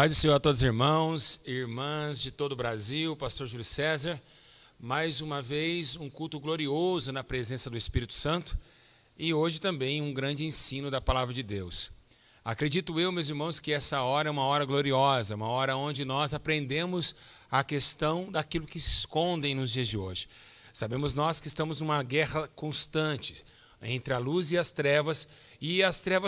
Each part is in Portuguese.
Pai do Senhor a todos os irmãos e irmãs de todo o Brasil, pastor Júlio César, mais uma vez um culto glorioso na presença do Espírito Santo e hoje também um grande ensino da Palavra de Deus. Acredito eu, meus irmãos, que essa hora é uma hora gloriosa, uma hora onde nós aprendemos a questão daquilo que se escondem nos dias de hoje. Sabemos nós que estamos numa guerra constante entre a luz e as trevas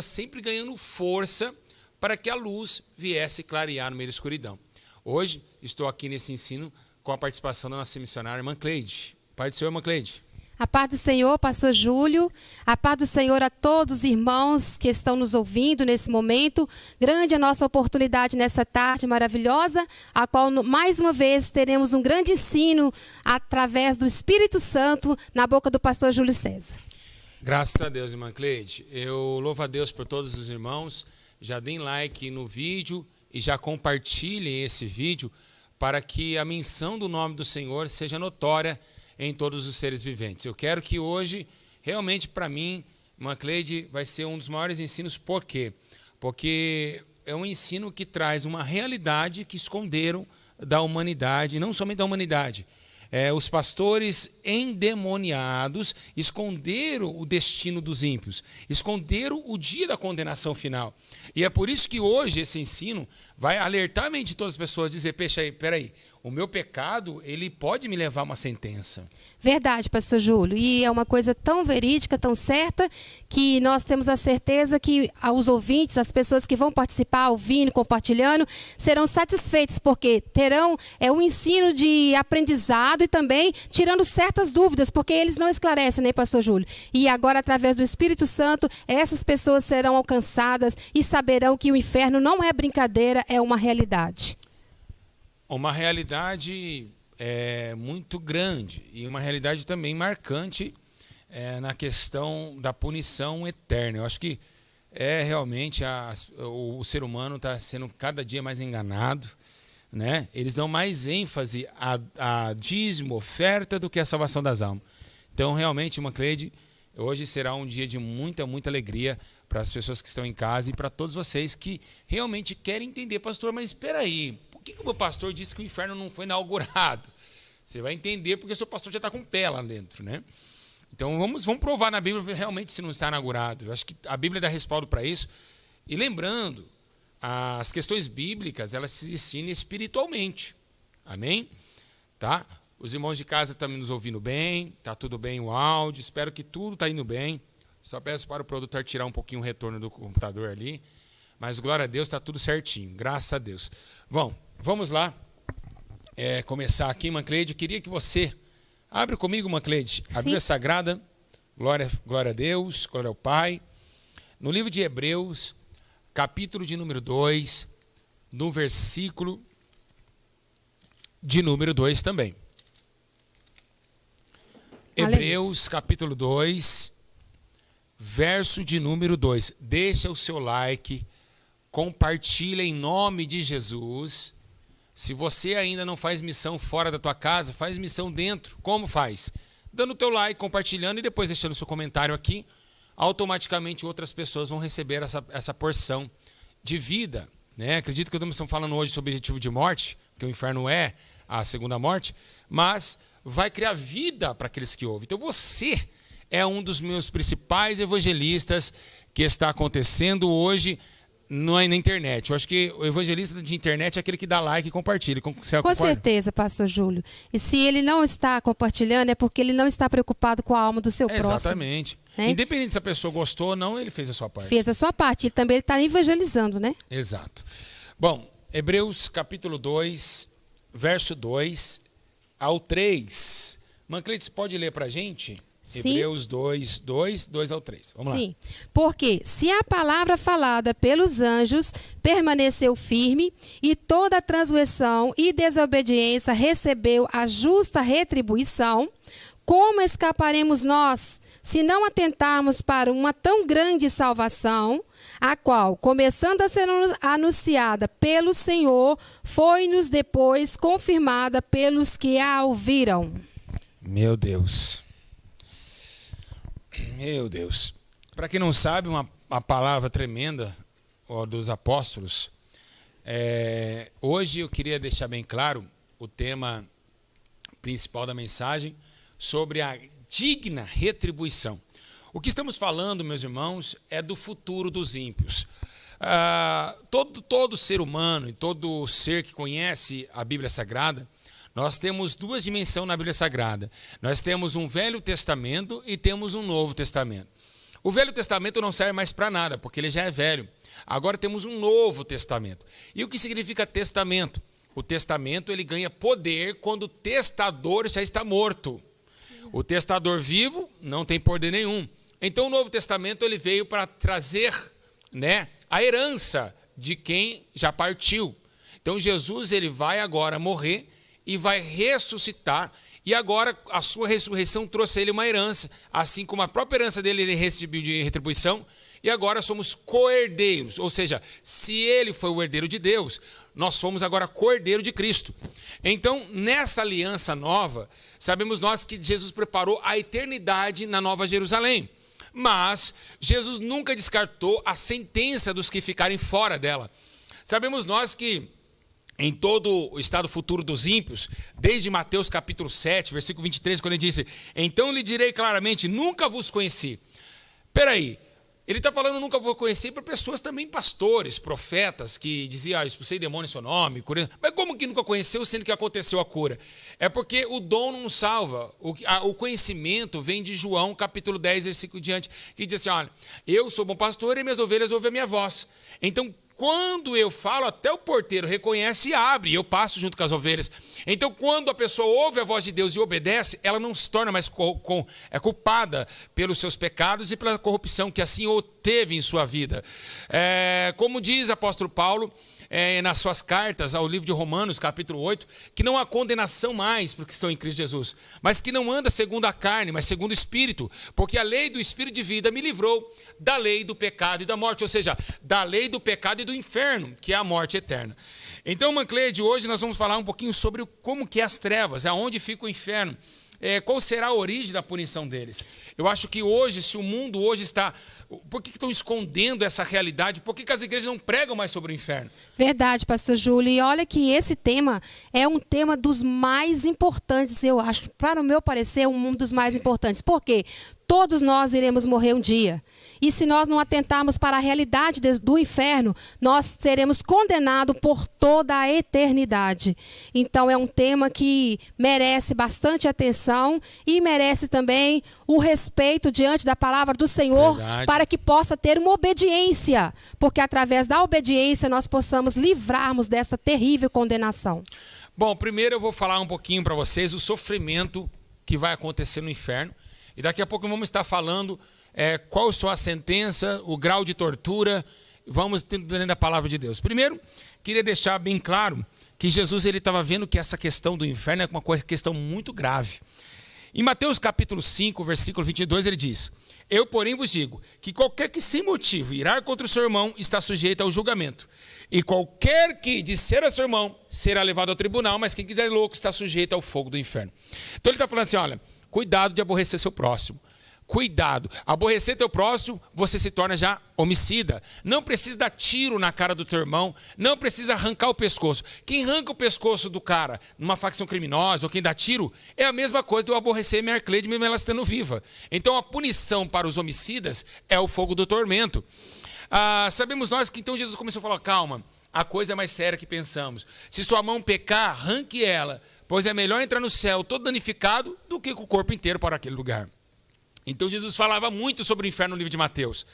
sempre ganhando força para que a luz viesse clarear no meio da escuridão. Hoje estou aqui nesse ensino com a participação da nossa missionária, irmã Cleide. Pai do Senhor, irmã Cleide. A paz do Senhor, pastor Júlio, a paz do Senhor a todos os irmãos que estão nos ouvindo nesse momento. Grande a nossa oportunidade nessa tarde maravilhosa, a qual mais uma vez teremos um grande ensino através do Espírito Santo na boca do pastor Júlio César. Graças a Deus, irmã Cleide. Eu louvo a Deus por todos os irmãos. Já deem like no vídeo e já compartilhem esse vídeo para que a menção do nome do Senhor seja notória em todos os seres viventes. Eu quero que hoje, realmente para mim, irmã Cleide, vai ser um dos maiores ensinos. Por quê? Porque é um ensino que traz uma realidade que esconderam da humanidade, não somente da humanidade. Os pastores endemoniados esconderam o destino dos ímpios, esconderam o dia da condenação final. E é por isso que hoje esse ensino vai alertar a mente de todas as pessoas, dizer, peraí, o meu pecado, ele pode me levar a uma sentença. Verdade, pastor Júlio, e é uma coisa tão verídica, tão certa, que nós temos a certeza que os ouvintes, as pessoas que vão participar, ouvindo, compartilhando, serão satisfeitos, porque terão um ensino de aprendizado e também tirando certas dúvidas, porque eles não esclarecem, né, pastor Júlio? E agora, através do Espírito Santo, essas pessoas serão alcançadas e saberão que o inferno não é brincadeira, é uma realidade. Uma realidade muito grande e uma realidade também marcante na questão da punição eterna. Eu acho que realmente o ser humano está sendo cada dia mais enganado, né? Eles dão mais ênfase a dízimo, oferta, do que a salvação das almas. Então, realmente, irmã Cleide, hoje será um dia de muita, muita alegria para as pessoas que estão em casa e para todos vocês que realmente querem entender, pastor, mas espera aí, por que o meu pastor disse que o inferno não foi inaugurado? Você vai entender porque o seu pastor já está com o pé lá dentro, né? Então vamos provar na Bíblia realmente se não está inaugurado. Eu acho que a Bíblia dá respaldo para isso. E lembrando, as questões bíblicas, elas se ensinam espiritualmente. Amém? Tá? Os irmãos de casa estão nos ouvindo bem, está tudo bem o áudio, espero que tudo está indo bem. Só peço para o produtor tirar um pouquinho o retorno do computador ali. Mas, glória a Deus, está tudo certinho. Graças a Deus. Bom, vamos lá. Começar aqui, irmã Cleide. Eu queria que você... Abre comigo, irmã Cleide. A Bíblia Sagrada. Glória a Deus. Glória ao Pai. No livro de Hebreus, capítulo de número 2, no versículo de número 2 também. Hebreus, capítulo 2, verso de número 2. Deixa o seu like, compartilha em nome de Jesus. Se você ainda não faz missão fora da tua casa, faz missão dentro. Como faz? Dando o teu like, compartilhando e depois deixando o seu comentário aqui. Automaticamente outras pessoas vão receber essa porção de vida, né? Acredito que estamos falando hoje sobre o objetivo de morte, que o inferno é a segunda morte, mas vai criar vida para aqueles que ouvem. Então você é um dos meus principais evangelistas que está acontecendo hoje na internet. Eu acho que o evangelista de internet é aquele que dá like e compartilha. Com certeza, pastor Júlio. E se ele não está compartilhando, é porque ele não está preocupado com a alma do seu próximo. Exatamente. Né? Independente se a pessoa gostou ou não, ele fez a sua parte. Fez a sua parte. E também ele está evangelizando, né? Exato. Bom, Hebreus capítulo 2, verso 2 ao 3. Mancleide, você pode ler para a gente? Sim. Hebreus 2, 2 ao 3. Vamos lá. Sim, porque se a palavra falada pelos anjos permaneceu firme e toda transgressão e desobediência recebeu a justa retribuição, como escaparemos nós se não atentarmos para uma tão grande salvação, a qual, começando a ser anunciada pelo Senhor, foi-nos depois confirmada pelos que a ouviram? Meu Deus. Meu Deus. Para quem não sabe, uma palavra tremenda dos apóstolos Hoje eu queria deixar bem claro o tema principal da mensagem sobre a digna retribuição. O que estamos falando, meus irmãos, é do futuro dos ímpios. Todo ser humano e todo ser que conhece a Bíblia Sagrada, nós temos duas dimensões na Bíblia Sagrada. Nós temos um Velho Testamento e temos um Novo Testamento. O Velho Testamento não serve mais para nada, porque ele já é velho. Agora temos um Novo Testamento. E o que significa testamento? O testamento ele ganha poder quando o testador já está morto. O testador vivo não tem poder nenhum. Então o Novo Testamento ele veio para trazer, né, a herança de quem já partiu. Então Jesus ele vai agora morrer e vai ressuscitar. E agora a sua ressurreição trouxe a ele uma herança, assim como a própria herança dele ele recebeu de retribuição. E agora somos co-herdeiros, ou seja, se ele foi o herdeiro de Deus, nós somos agora co-herdeiro de Cristo. Então, nessa aliança nova, sabemos nós que Jesus preparou a eternidade na Nova Jerusalém. Mas Jesus nunca descartou a sentença dos que ficarem fora dela. Sabemos nós que em todo o estado futuro dos ímpios, desde Mateus capítulo 7, versículo 23, quando ele disse: então lhe direi claramente, nunca vos conheci. Peraí, ele está falando nunca vou conhecer para pessoas também, pastores, profetas, que diziam, expulsei demônio em seu nome, curei. Mas como que nunca conheceu, sendo que aconteceu a cura? É porque o dom não salva. O conhecimento vem de João, capítulo 10, versículo diante, que diz assim, olha, eu sou bom pastor e minhas ovelhas ouvem a minha voz. Então, quando eu falo, até o porteiro reconhece e abre, e eu passo junto com as ovelhas. Então, quando a pessoa ouve a voz de Deus e obedece, ela não se torna mais culpada pelos seus pecados e pela corrupção que assim teve em sua vida. Como diz o apóstolo Paulo, nas suas cartas ao livro de Romanos, capítulo 8, que não há condenação mais para os que estão em Cristo Jesus, mas que não anda segundo a carne, mas segundo o Espírito, porque a lei do Espírito de vida me livrou da lei do pecado e da morte, ou seja, da lei do pecado e do inferno, que é a morte eterna. Então, Mancleide, hoje nós vamos falar um pouquinho sobre como que é as trevas, aonde fica o inferno. Qual será a origem da punição deles? Eu acho que hoje, se o mundo hoje está... Por que estão escondendo essa realidade? Por que as igrejas não pregam mais sobre o inferno? Verdade, pastor Júlio. E olha que esse tema é um tema dos mais importantes, eu acho. Para o meu parecer, um dos mais importantes. Por quê? Todos nós iremos morrer um dia. E se nós não atentarmos para a realidade do inferno, nós seremos condenados por toda a eternidade. Então é um tema que merece bastante atenção e merece também o respeito diante da palavra do Senhor. Verdade. Para que possa ter uma obediência, porque através da obediência nós possamos livrarmos dessa terrível condenação. Bom, primeiro eu vou falar um pouquinho para vocês o sofrimento que vai acontecer no inferno. E daqui a pouco vamos estar falando qual a sentença, o grau de tortura. Vamos entender a palavra de Deus. Primeiro, queria deixar bem claro que Jesus estava vendo que essa questão do inferno é uma questão muito grave. Em Mateus capítulo 5, versículo 22, ele diz: eu, porém, vos digo que qualquer que sem motivo irá contra o seu irmão está sujeito ao julgamento. E qualquer que disser a seu irmão será levado ao tribunal, mas quem quiser louco está sujeito ao fogo do inferno. Então ele está falando assim, olha, cuidado de aborrecer seu próximo. Cuidado, aborrecer teu próximo, você se torna já homicida. Não precisa dar tiro na cara do teu irmão, não precisa arrancar o pescoço. Quem arranca o pescoço do cara numa facção criminosa ou quem dá tiro, é a mesma coisa de eu aborrecer minha Arcleide mesmo ela estando viva. Então a punição para os homicidas é o fogo do tormento. Sabemos nós que então Jesus começou a falar, calma, a coisa é mais séria que pensamos. Se sua mão pecar, arranque ela, pois é melhor entrar no céu todo danificado do que com o corpo inteiro para aquele lugar. Então Jesus falava muito sobre o inferno no livro de Mateus.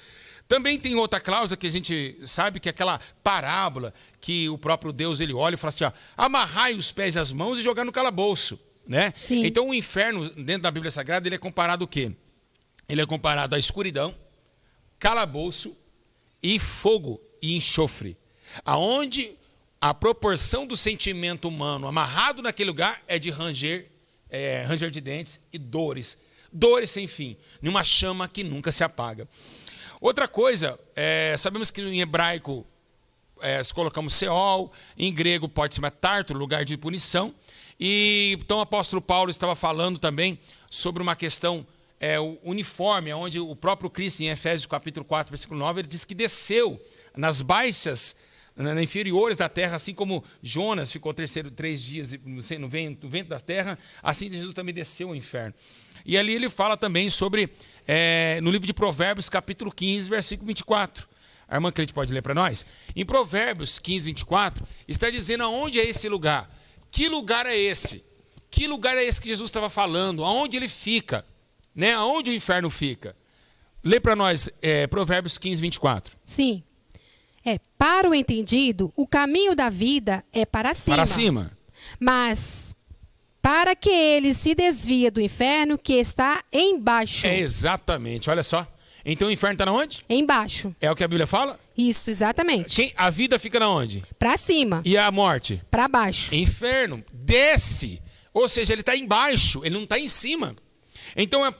Também tem outra cláusula que a gente sabe que é aquela parábola que o próprio Deus ele olha e fala assim, ó, amarrai os pés e as mãos e jogar no calabouço, né? Sim. Então o inferno dentro da Bíblia Sagrada ele é comparado o quê? Ele é comparado à escuridão, calabouço e fogo e enxofre, aonde a proporção do sentimento humano amarrado naquele lugar é de ranger de dentes e dores sem fim, numa chama que nunca se apaga. Outra coisa, sabemos que em hebraico colocamos Seol, em grego pode ser Tártaro, lugar de punição, e então o apóstolo Paulo estava falando também sobre uma questão o uniforme, onde o próprio Cristo, em Efésios capítulo 4, versículo 9, ele diz que desceu nas baixas inferiores da terra, assim como Jonas ficou 3 dias no vento da terra, assim Jesus também desceu ao inferno. E ali ele fala também sobre, no livro de Provérbios, capítulo 15, versículo 24. A irmã Cleide pode ler para nós? Em Provérbios 15, 24, está dizendo aonde é esse lugar. Que lugar é esse? Que lugar é esse que Jesus estava falando? Aonde ele fica? Né? Aonde o inferno fica? Lê para nós Provérbios 15, 24. Sim. Para o entendido, o caminho da vida é para cima. Para cima. Mas para que ele se desvia do inferno que está embaixo. Exatamente, olha só. Então o inferno está onde? Embaixo. É o que a Bíblia fala? Isso, exatamente. A vida fica na onde? Para cima. E a morte? Para baixo. Inferno. Desce. Ou seja, ele está embaixo, ele não está em cima. Então é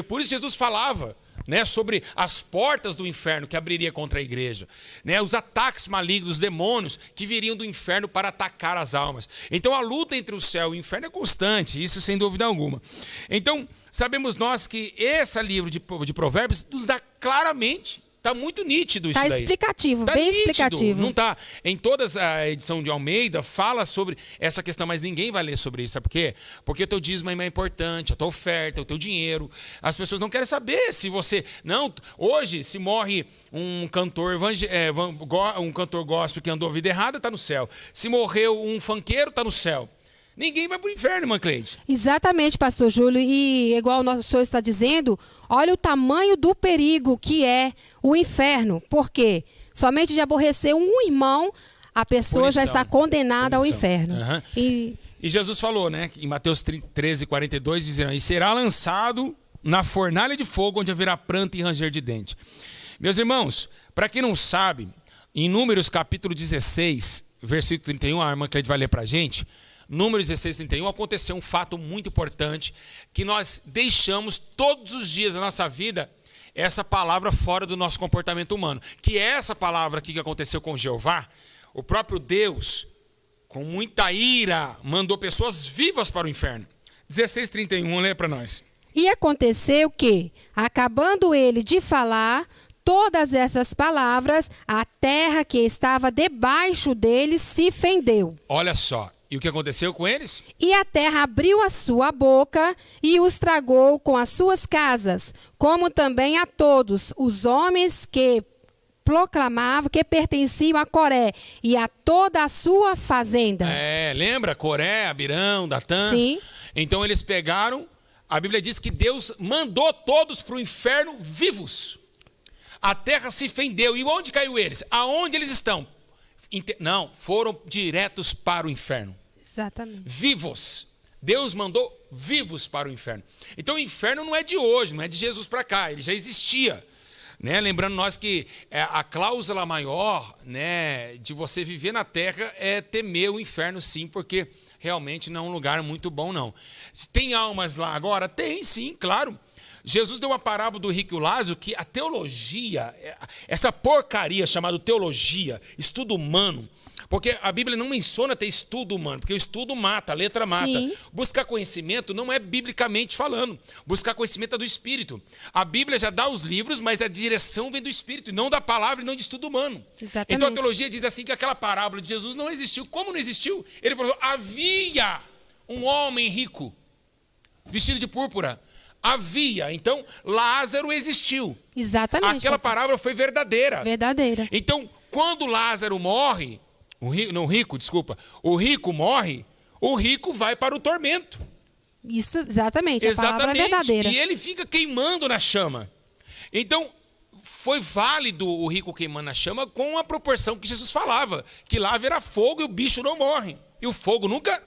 por isso que Jesus falava, né, sobre as portas do inferno que abriria contra a igreja, né, os ataques malignos, os demônios que viriam do inferno para atacar as almas. Então a luta entre o céu e o inferno é constante, isso sem dúvida alguma. Então sabemos nós que esse livro de Provérbios nos dá claramente, está muito nítido isso daí. Está explicativo, tá bem nítido, explicativo. Não está. Em toda a edição de Almeida fala sobre essa questão, mas ninguém vai ler sobre isso. Sabe por quê? Porque o teu dízimo é importante, a tua oferta, o teu dinheiro. As pessoas não querem saber se você... Não, hoje, se morre um cantor gospel que andou a vida errada, está no céu. Se morreu um funkeiro, está no céu. Ninguém vai para o inferno, irmã Cleide. Exatamente, pastor Júlio. E igual o nosso senhor está dizendo, olha o tamanho do perigo que é o inferno. Porque somente de aborrecer um irmão, a pessoa já está condenada ao inferno. Uhum. E Jesus falou, né, em Mateus 13, 42, dizendo, e será lançado na fornalha de fogo, onde haverá pranto e ranger de dente. Meus irmãos, para quem não sabe, em Números capítulo 16, versículo 31, a irmã Cleide vai ler para a gente, Números 16, 31, aconteceu um fato muito importante que nós deixamos todos os dias da nossa vida essa palavra fora do nosso comportamento humano. Que é essa palavra aqui que aconteceu com Jeová, o próprio Deus, com muita ira, mandou pessoas vivas para o inferno. 16, 31, lê para nós. E aconteceu que, acabando ele de falar todas essas palavras, a terra que estava debaixo dele se fendeu. Olha só. E o que aconteceu com eles? E a terra abriu a sua boca e os tragou com as suas casas, como também a todos os homens que proclamavam que pertenciam a Coré e a toda a sua fazenda. Lembra? Coré, Abirão, Datã. Sim. Então eles pegaram, a Bíblia diz que Deus mandou todos para o inferno vivos. A terra se fendeu. E onde caiu eles? Aonde eles estão? Não, foram diretos para o inferno. Exatamente. Vivos. Deus mandou vivos para o inferno. Então o inferno não é de hoje, não é de Jesus para cá, ele já existia. Né? Lembrando nós que a cláusula maior, né, de você viver na terra é temer o inferno, sim, porque realmente não é um lugar muito bom, não. Tem almas lá agora? Tem, sim, claro. Jesus deu uma parábola do rico e o Lázaro, que a teologia, essa porcaria chamada teologia, estudo humano, porque a Bíblia não menciona ter estudo humano, porque o estudo mata, a letra mata. Sim. Buscar conhecimento não é biblicamente falando, buscar conhecimento é do Espírito. A Bíblia já dá os livros, mas a direção vem do Espírito, e não da palavra e não de estudo humano. Exatamente. Então a teologia diz assim que aquela parábola de Jesus não existiu. Como não existiu? Ele falou, havia um homem rico, vestido de púrpura. Havia, então Lázaro existiu. Exatamente. Aquela parábola foi verdadeira. Verdadeira. Então, quando Lázaro morre, o rico morre, o rico vai para o tormento. Isso, exatamente. A palavra é verdadeira. E ele fica queimando na chama. Então, foi válido o rico queimando na chama com a proporção que Jesus falava, que lá haverá fogo e o bicho não morre. E o fogo nunca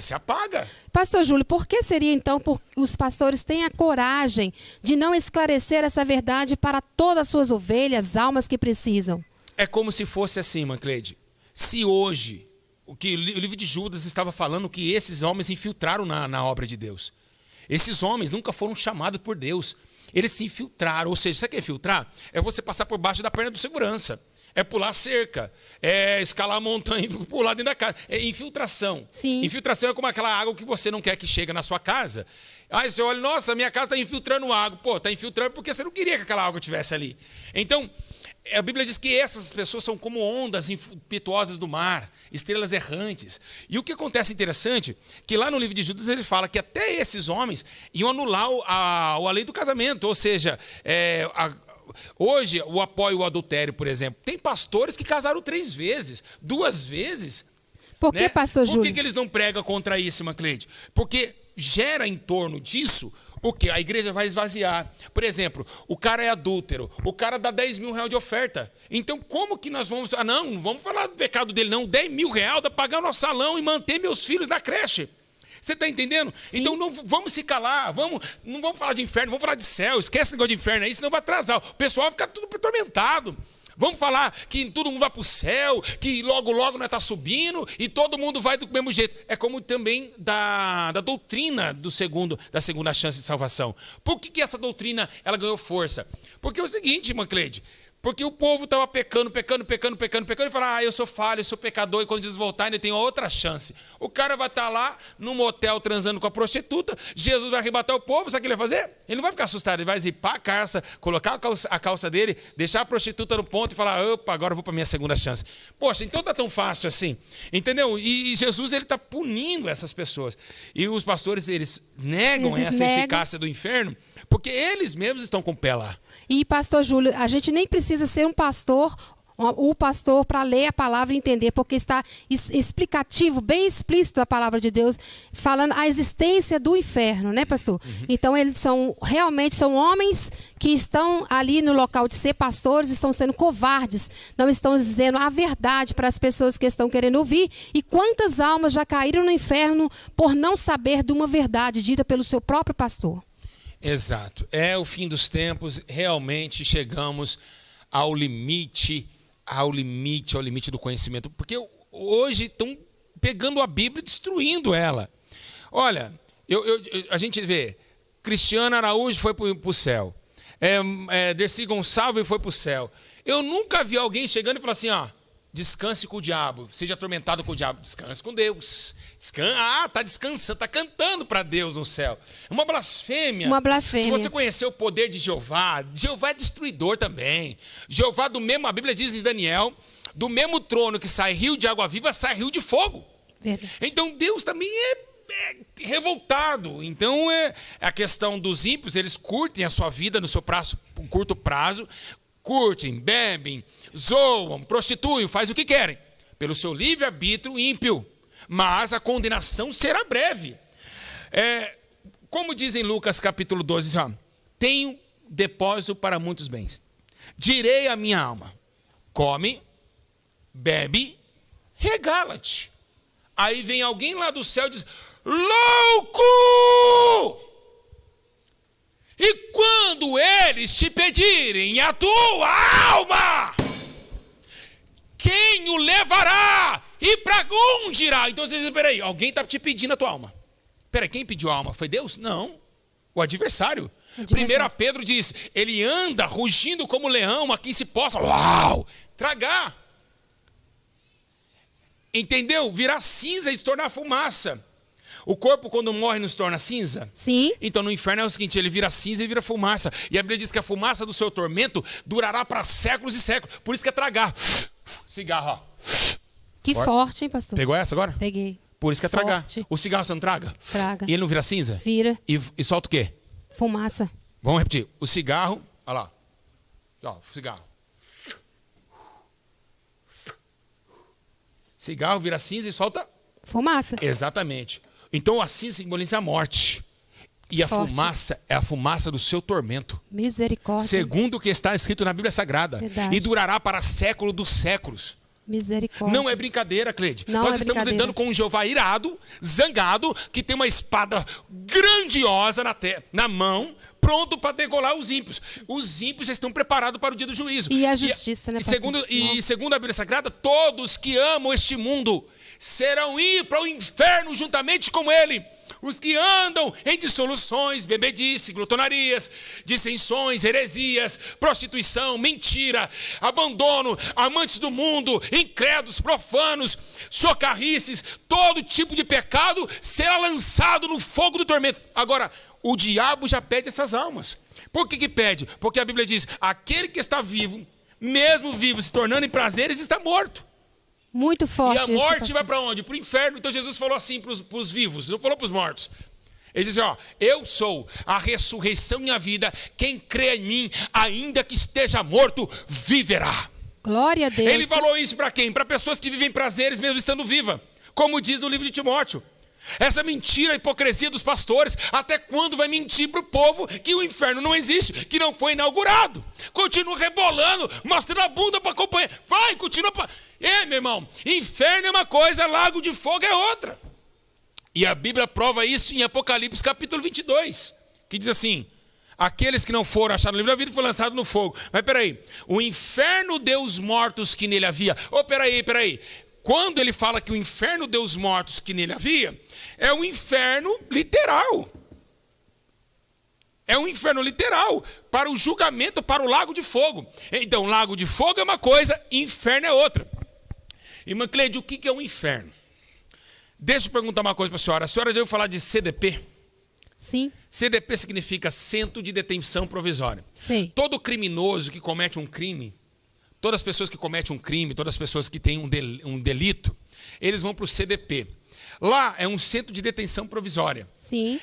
se apaga. Pastor Júlio, por que seria então por os pastores têm a coragem de não esclarecer essa verdade para todas as suas ovelhas, almas que precisam? É como se fosse assim, irmã Cleide. Se hoje, o livro de Judas estava falando que esses homens infiltraram na obra de Deus. Esses homens nunca foram chamados por Deus. Eles se infiltraram. Ou seja, sabe o que é infiltrar? É você passar por baixo da perna do segurança. É pular cerca, é escalar a montanha e pular dentro da casa. É infiltração. Sim. Infiltração é como aquela água que você não quer que chegue na sua casa. Aí você olha, nossa, minha casa está infiltrando água. Pô, está infiltrando porque você não queria que aquela água estivesse ali. Então, A Bíblia diz que essas pessoas são como ondas impetuosas do mar, estrelas errantes. E o que acontece interessante, que lá no livro de Judas ele fala que até esses homens iam anular a lei do casamento. Ou seja, hoje o apoio ao adultério, por exemplo, tem pastores que casaram 3 vezes, 2 vezes. Por que, pastor Júlio? Por que eles não pregam contra isso, irmã Cleide? Porque gera em torno disso o que? A igreja vai esvaziar. Por exemplo, o cara é adúltero, o cara dá 10 mil reais de oferta. Então, como que nós vamos... não vamos falar do pecado dele, não. 10 mil reais dá para pagar o nosso salão e manter meus filhos na creche. Você está entendendo? Sim. Então, não vamos se calar, não vamos falar de inferno, vamos falar de céu. Esquece esse negócio de inferno aí, senão vai atrasar. O pessoal vai ficar tudo atormentado. Vamos falar que todo mundo vai para o céu, que logo, logo nós está subindo e todo mundo vai do mesmo jeito. É como também da doutrina da segunda chance de salvação. Por que essa doutrina ela ganhou força? Porque é o seguinte, irmã Cleide, porque o povo estava pecando e fala, eu sou falho, eu sou pecador, e quando Jesus voltar ainda tem outra chance. O cara vai estar lá num motel transando com a prostituta, Jesus vai arrebatar o povo, sabe o que ele vai fazer? Ele não vai ficar assustado, ele vai zipar a calça, colocar a calça dele, deixar a prostituta no ponto e falar, opa, agora eu vou para a minha segunda chance. Poxa, então tá tão fácil assim, entendeu? E Jesus ele está punindo essas pessoas. E os pastores, eles negam essa eficácia do inferno, porque eles mesmos estão com o pé lá. E, pastor Júlio, a gente nem precisa ser um pastor, o pastor, para ler a palavra e entender, porque está explicativo, bem explícito a palavra de Deus, falando a existência do inferno, né, pastor? Uhum. Então, eles realmente são homens que estão ali no local de ser pastores, estão sendo covardes, não estão dizendo a verdade para as pessoas que estão querendo ouvir. E quantas almas já caíram no inferno por não saber de uma verdade dita pelo seu próprio pastor? Exato. É o fim dos tempos, realmente chegamos ao limite do conhecimento, porque hoje estão pegando a Bíblia e destruindo ela. Olha, a gente vê, Cristiano Araújo foi para o céu, Dercy Gonçalves foi para o céu. Eu nunca vi alguém chegando e falar assim, descanse com o diabo, seja atormentado com o diabo, descanse com Deus. Está descansando, está cantando para Deus no céu. É uma blasfêmia. Uma blasfêmia. Se você conhecer o poder de Jeová, Jeová é destruidor também. Jeová a Bíblia diz em Daniel, do mesmo trono que sai rio de água viva, sai rio de fogo. Verdade. Então Deus também é revoltado. Então é a questão dos ímpios, eles curtem a sua vida no seu curto prazo, curtem, bebem, zoam, prostituem, fazem o que querem, pelo seu livre-arbítrio ímpio. Mas a condenação será breve. Como diz em Lucas capítulo 12, tenho depósito para muitos bens. Direi à minha alma, come, bebe, regala-te. Aí vem alguém lá do céu e diz, louco! E quando eles te pedirem a tua alma, quem o levará? E para onde irá? Então você diz, peraí, alguém está te pedindo a tua alma. Peraí, quem pediu a alma? Foi Deus? Não, o adversário. 1 Pedro diz, ele anda rugindo como leão, a quem se possa, tragar. Entendeu? Virar cinza e se tornar fumaça. O corpo, quando morre, não se torna cinza? Sim. Então, no inferno é o seguinte, ele vira cinza e vira fumaça. E a Bíblia diz que a fumaça do seu tormento durará para séculos e séculos. Por isso que é tragar. Cigarro, Que forte, hein, pastor? Pegou essa agora? Peguei. Por isso que é tragar. O cigarro você não traga? Traga. E ele não vira cinza? Vira. E solta o quê? Fumaça. Vamos repetir. O cigarro, olha lá. Cigarro. Cigarro vira cinza e solta? Fumaça. Exatamente. Então a cinza simboliza a morte. E a fumaça é a fumaça do seu tormento. Misericórdia. Segundo o que está escrito na Bíblia Sagrada. Verdade. E durará para século dos séculos. Misericórdia. Não é brincadeira, Cleide. Não Nós é estamos brincadeira. lidando com um Jeová irado, zangado, que tem uma espada grandiosa na mão, pronto para degolar os ímpios. Os ímpios estão preparados para o dia do juízo. E a justiça, né, pastor? Segundo a Bíblia Sagrada, todos que amam este mundo serão ir para o inferno juntamente com ele. Os que andam em dissoluções, bebedice, glutonarias, dissensões, heresias, prostituição, mentira, abandono, amantes do mundo, incrédulos, profanos, socarrices, todo tipo de pecado será lançado no fogo do tormento. Agora, o diabo já pede essas almas. Por que pede? Porque a Bíblia diz, aquele que está vivo mesmo vivo, se tornando em prazeres, está morto. Muito forte. E a isso, morte pastor. vai para onde? Para o inferno. Então Jesus falou assim para os vivos, não falou para os mortos. Ele disse, ó, eu sou a ressurreição e a vida. Quem crê em mim, ainda que esteja morto, viverá. Glória a Deus. Ele falou isso para quem? Para pessoas que vivem prazeres mesmo estando viva. Como diz no livro de Timóteo. Essa mentira, a hipocrisia dos pastores, até quando vai mentir para o povo que o inferno não existe, que não foi inaugurado? Continua rebolando, mostrando a bunda para acompanhar. Vai, continua. Meu irmão, inferno é uma coisa, lago de fogo é outra. E a Bíblia prova isso em Apocalipse capítulo 22, que diz assim, aqueles que não foram achados no livro da vida foram lançados no fogo. Mas peraí, o inferno deu os mortos que nele havia. Peraí. Quando ele fala que o inferno deu os mortos que nele havia, é um inferno literal. É um inferno literal para o julgamento, para o lago de fogo. Então, lago de fogo é uma coisa, inferno é outra. Irmã Cleide, o que é um inferno? Deixa eu perguntar uma coisa para a senhora. A senhora já ouviu falar de CDP? Sim. CDP significa Centro de Detenção Provisória. Sim. Todo criminoso que comete um crime, todas as pessoas que cometem um crime, todas as pessoas que têm um delito, eles vão para o CDP. Lá é um Centro de Detenção Provisória. Sim.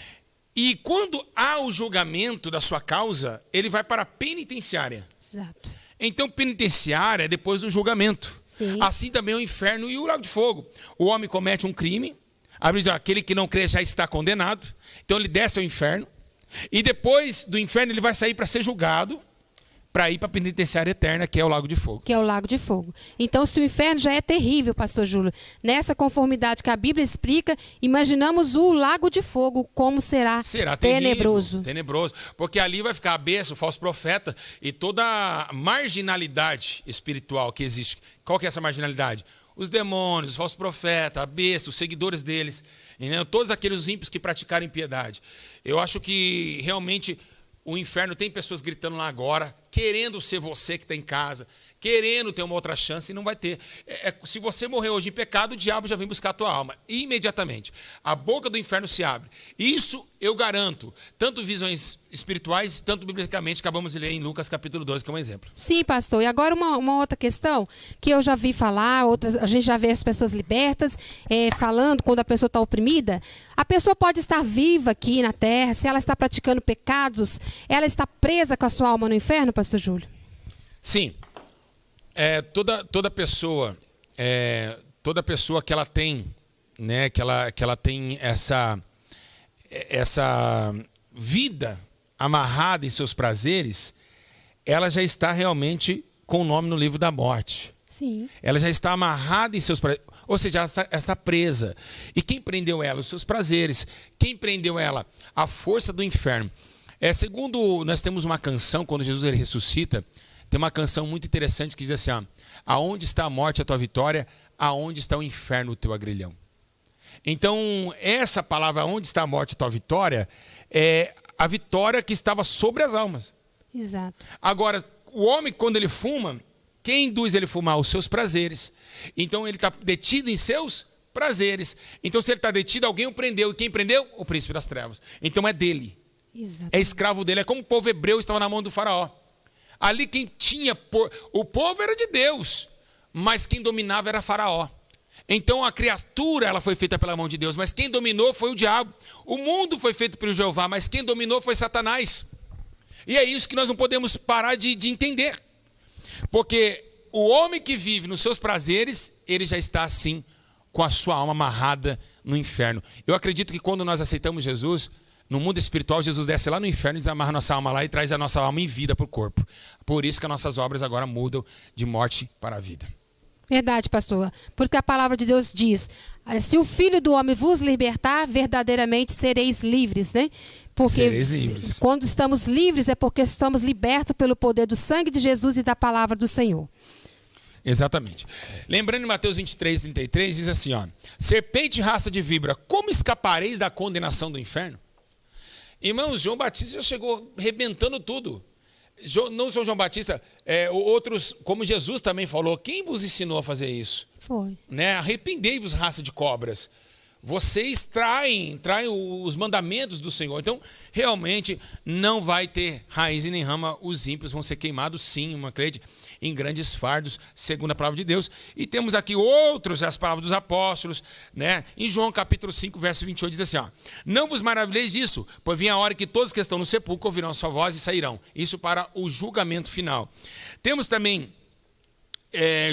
E quando há o julgamento da sua causa, ele vai para a penitenciária. Exato. Então, penitenciária é depois do julgamento. Sim. Assim também é o inferno e o lago de fogo. O homem comete um crime, a Bíblia diz, aquele que não crê já está condenado. Então ele desce ao inferno. E depois do inferno ele vai sair para ser julgado, para ir para a penitenciária eterna, que é o lago de fogo. Que é o lago de fogo. Então, se o inferno já é terrível, pastor Júlio, nessa conformidade que a Bíblia explica, imaginamos o lago de fogo, como será terrível, tenebroso. Porque ali vai ficar a besta, o falso profeta e toda a marginalidade espiritual que existe. Qual que é essa marginalidade? Os demônios, os falsos profetas, a besta, os seguidores deles, entendeu? Todos aqueles ímpios que praticaram impiedade. Eu acho que realmente o inferno tem pessoas gritando lá agora, querendo ser você que está em casa, querendo ter uma outra chance e não vai ter. Se você morrer hoje em pecado, o diabo já vem buscar a tua alma, imediatamente. A boca do inferno se abre. Isso eu garanto, tanto visões espirituais, tanto biblicamente, que acabamos de ler em Lucas capítulo 12, que é um exemplo. Sim, pastor. E agora uma outra questão que eu já vi falar, a gente já vê as pessoas libertas, falando quando a pessoa está oprimida. A pessoa pode estar viva aqui na terra, se ela está praticando pecados, ela está presa com a sua alma no inferno, pastor Júlio? Sim. Toda pessoa que ela tem, né, que ela tem essa vida amarrada em seus prazeres, ela já está realmente com o nome no livro da morte. Sim. Ela já está amarrada em seus prazeres, ou seja, ela está presa. E quem prendeu ela? Os seus prazeres. Quem prendeu ela? A força do inferno. Segundo, nós temos uma canção, quando Jesus ele ressuscita, tem uma canção muito interessante que diz assim, ó, aonde está a morte, a tua vitória, aonde está o inferno, o teu agrilhão. Então, essa palavra, onde está a morte, a tua vitória, é a vitória que estava sobre as almas. Exato. Agora, o homem, quando ele fuma, quem induz ele a fumar? Os seus prazeres. Então, ele está detido em seus prazeres. Então, se ele está detido, alguém o prendeu. E quem prendeu? O príncipe das trevas. Então, é dele. Exato. É escravo dele. É como o povo hebreu estava na mão do faraó. Ali quem tinha... O povo era de Deus, mas quem dominava era faraó. Então a criatura ela foi feita pela mão de Deus, mas quem dominou foi o diabo. O mundo foi feito pelo Jeová, mas quem dominou foi Satanás. E é isso que nós não podemos parar de entender. Porque o homem que vive nos seus prazeres, ele já está assim, com a sua alma amarrada no inferno. Eu acredito que quando nós aceitamos Jesus, no mundo espiritual, Jesus desce lá no inferno, desamarra nossa alma lá e traz a nossa alma em vida para o corpo. Por isso que as nossas obras agora mudam de morte para a vida. Verdade, pastor. Porque a palavra de Deus diz, se o Filho do Homem vos libertar, verdadeiramente sereis livres, né? Porque sereis livres. Quando estamos livres é porque estamos libertos pelo poder do sangue de Jesus e da palavra do Senhor. Exatamente. Lembrando em Mateus 23, 33, diz assim, ó, serpente raça de víbora, como escapareis da condenação do inferno? Irmãos, João Batista já chegou arrebentando tudo. Não só João Batista, outros, como Jesus também falou, quem vos ensinou a fazer isso? Foi. Né? Arrependei-vos, raça de cobras. vocês traem os mandamentos do Senhor. Então, realmente, não vai ter raiz e nem rama. Os ímpios vão ser queimados, sim, uma crede, em grandes fardos, segundo a palavra de Deus. E temos aqui outros, as palavras dos apóstolos, né? Em João capítulo 5, verso 28, diz assim, ó, não vos maravilheis disso, pois vem a hora que todos que estão no sepulcro ouvirão a sua voz e sairão. Isso para o julgamento final. Temos também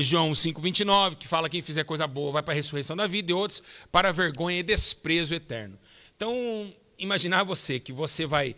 João 5,29, que fala que quem fizer coisa boa vai para a ressurreição da vida, e outros para a vergonha e desprezo eterno. Então, imaginar você que você vai,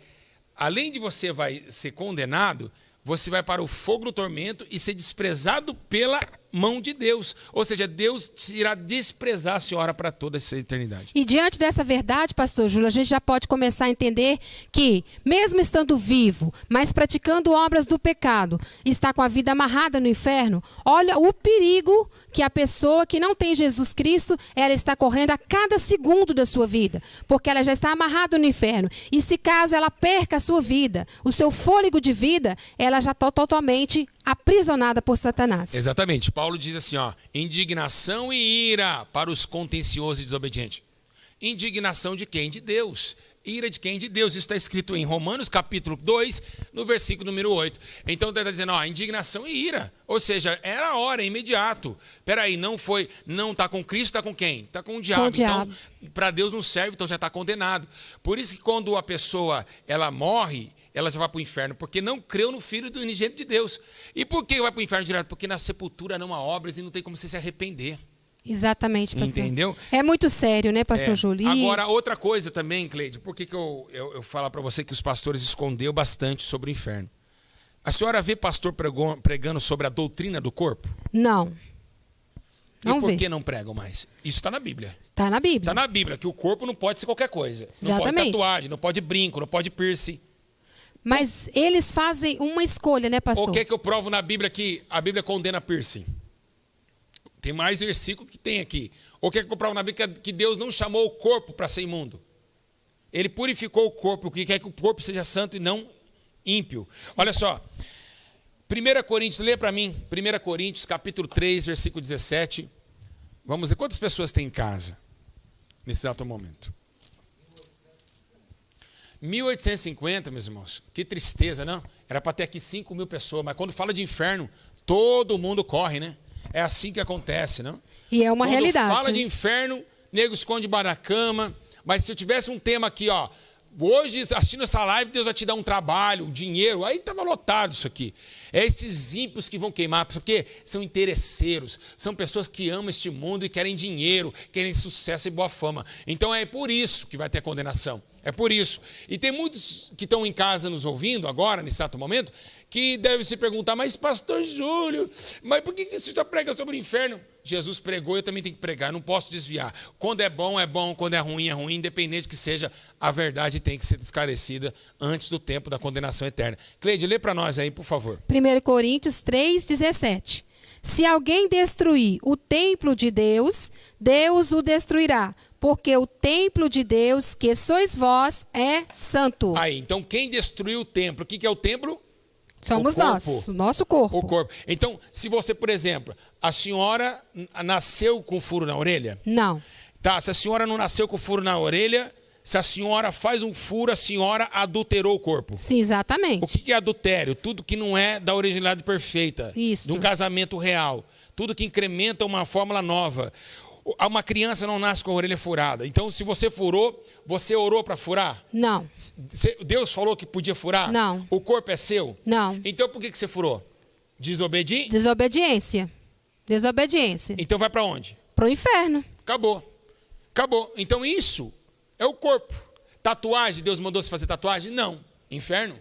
além de você vai ser condenado, você vai para o fogo do tormento e ser desprezado pela mão de Deus. Ou seja, Deus irá desprezar a senhora para toda essa eternidade. E diante dessa verdade, pastor Júlio, a gente já pode começar a entender que, mesmo estando vivo, mas praticando obras do pecado, está com a vida amarrada no inferno, olha o perigo que a pessoa que não tem Jesus Cristo, ela está correndo a cada segundo da sua vida, porque ela já está amarrada no inferno. E se caso ela perca a sua vida, o seu fôlego de vida, ela já está totalmente aprisionada por Satanás. Exatamente. Paulo diz assim, ó, indignação e ira para os contenciosos e desobedientes. Indignação de quem? De Deus. Ira de quem? De Deus. Isso está escrito em Romanos capítulo 2, no versículo número 8. Então está dizendo, ó, indignação e ira. Ou seja, era a hora, é imediato. Peraí, não está com Cristo, está com quem? Está com o diabo. Com o diabo. Então, para Deus não serve, então já está condenado. Por isso que quando a pessoa, ela morre, ela já vai para o inferno, porque não creu no Filho do unigênito de Deus. E por que vai para o inferno direto? Porque na sepultura não há obras e não tem como você se arrepender. Exatamente, pastor. Entendeu? É muito sério, né, pastor Júlio? Agora, outra coisa também, Cleide, por que eu falo para você que os pastores escondeu bastante sobre o inferno? A senhora vê pastor pregando sobre a doutrina do corpo? Não. Não e por vê. que não pregam mais? Isso está na Bíblia. Está na Bíblia. Está na Bíblia, que o corpo não pode ser qualquer coisa. Não Exatamente. pode tatuagem, não pode brinco, não pode piercing. Mas eles fazem uma escolha, né, pastor? O que é que eu provo na Bíblia que a Bíblia condena piercing? Tem mais versículo que tem aqui. O que é que eu provo na Bíblia que Deus não chamou o corpo para ser imundo? Ele purificou o corpo, que quer que o corpo seja santo e não ímpio. Olha só. 1 Coríntios, lê para mim. 1 Coríntios, capítulo 3, versículo 17. Vamos ver quantas pessoas tem em casa nesse exato momento. 1850, meus irmãos, que tristeza, não? Era para ter aqui 5.000 pessoas, mas quando fala de inferno, todo mundo corre, né? É assim que acontece, não? E é uma quando realidade. Fala de inferno, nego esconde debaixo da cama, mas se eu tivesse um tema aqui, ó, hoje assistindo essa live, Deus vai te dar um trabalho, um dinheiro, aí estava lotado isso aqui. É esses ímpios que vão queimar, porque são interesseiros, são pessoas que amam este mundo e querem dinheiro, querem sucesso e boa fama. Então é por isso que vai ter condenação. É por isso. E tem muitos que estão em casa nos ouvindo agora, nesse exato momento, que devem se perguntar, mas pastor Júlio, mas por que você só prega sobre o inferno? Jesus pregou, eu também tenho que pregar, não posso desviar. Quando é bom, quando é ruim, independente que seja, a verdade tem que ser esclarecida antes do tempo da condenação eterna. Cleide, lê para nós aí, por favor. 1 Coríntios 3,17. Se alguém destruir o templo de Deus, Deus o destruirá, porque o templo de Deus, que sois vós, é santo. Aí, então quem destruiu o templo? O que é o templo? Somos nós, o nosso corpo. O corpo. Então, se você, por exemplo, a senhora nasceu com furo na orelha? Não. Tá, se a senhora não nasceu com furo na orelha, se a senhora faz um furo, a senhora adulterou o corpo. Sim, exatamente. O que é adultério? Tudo que não é da originalidade perfeita. Isso. De um casamento real. Tudo que incrementa uma fórmula nova. Uma criança não nasce com a orelha furada. Então, se você furou, você orou para furar? Não. Deus falou que podia furar? Não. O corpo é seu? Não. Então, por que você furou? Desobediência. Desobediência. Então, vai para onde? Para o inferno. Acabou. Acabou. Então, isso é o corpo. Tatuagem, Deus mandou você fazer tatuagem? Não. Inferno.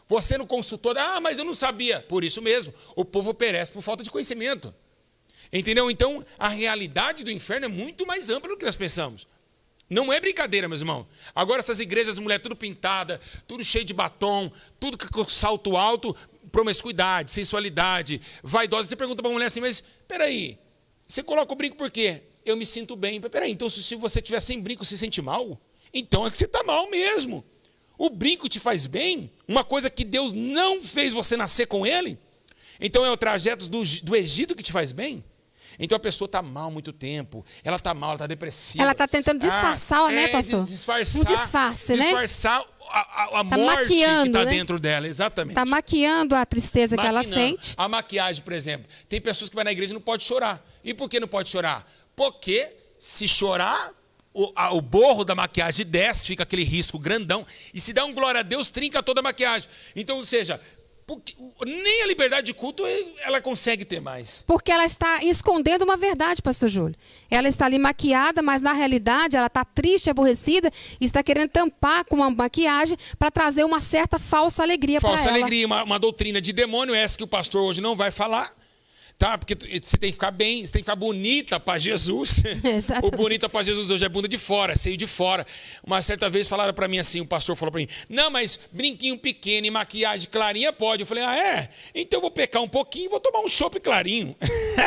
Você não consultou, mas eu não sabia. Por isso mesmo, o povo perece por falta de conhecimento. Entendeu? Então, a realidade do inferno é muito mais ampla do que nós pensamos. Não é brincadeira, meus irmãos. Agora, essas igrejas, mulher tudo pintada, tudo cheio de batom, tudo com salto alto, promiscuidade, sensualidade, vaidosa. Você pergunta para a mulher assim, mas peraí, você coloca o brinco por quê? Eu me sinto bem. Peraí, então se você tiver sem brinco, se sente mal? Então é que você está mal mesmo. O brinco te faz bem? Uma coisa que Deus não fez você nascer com ele? Então é o trajeto do Egito que te faz bem? Então a pessoa está mal há muito tempo, ela está mal, ela está depressiva. Ela está tentando disfarçar, né, pastor? Disfarçar. Um disfarce, né? Disfarçar a Tá morte que maquiando, está né? dentro dela, exatamente. Está maquiando a tristeza que ela Maquinando. sente. A maquiagem, por exemplo. Tem pessoas que vão na igreja e não pode chorar. E por que não pode chorar? Porque se chorar, o borro da maquiagem desce, fica aquele risco grandão. E se dá um glória a Deus, trinca toda a maquiagem. Então, ou seja, nem a liberdade de culto ela consegue ter mais. Porque ela está escondendo uma verdade, pastor Júlio. Ela está ali maquiada, mas na realidade ela está triste, aborrecida e está querendo tampar com uma maquiagem para trazer uma certa falsa alegria para ela. Falsa alegria, uma doutrina de demônio, essa que o pastor hoje não vai falar. Tá? Porque você tem que ficar bem, você tem que ficar bonita para Jesus. O bonita para Jesus hoje é bunda de fora, seio de fora. Uma certa vez falaram para mim assim, o pastor falou para mim, não, mas brinquinho pequeno e maquiagem clarinha pode. Eu falei, ah, é? Então eu vou pecar um pouquinho e vou tomar um chopp clarinho.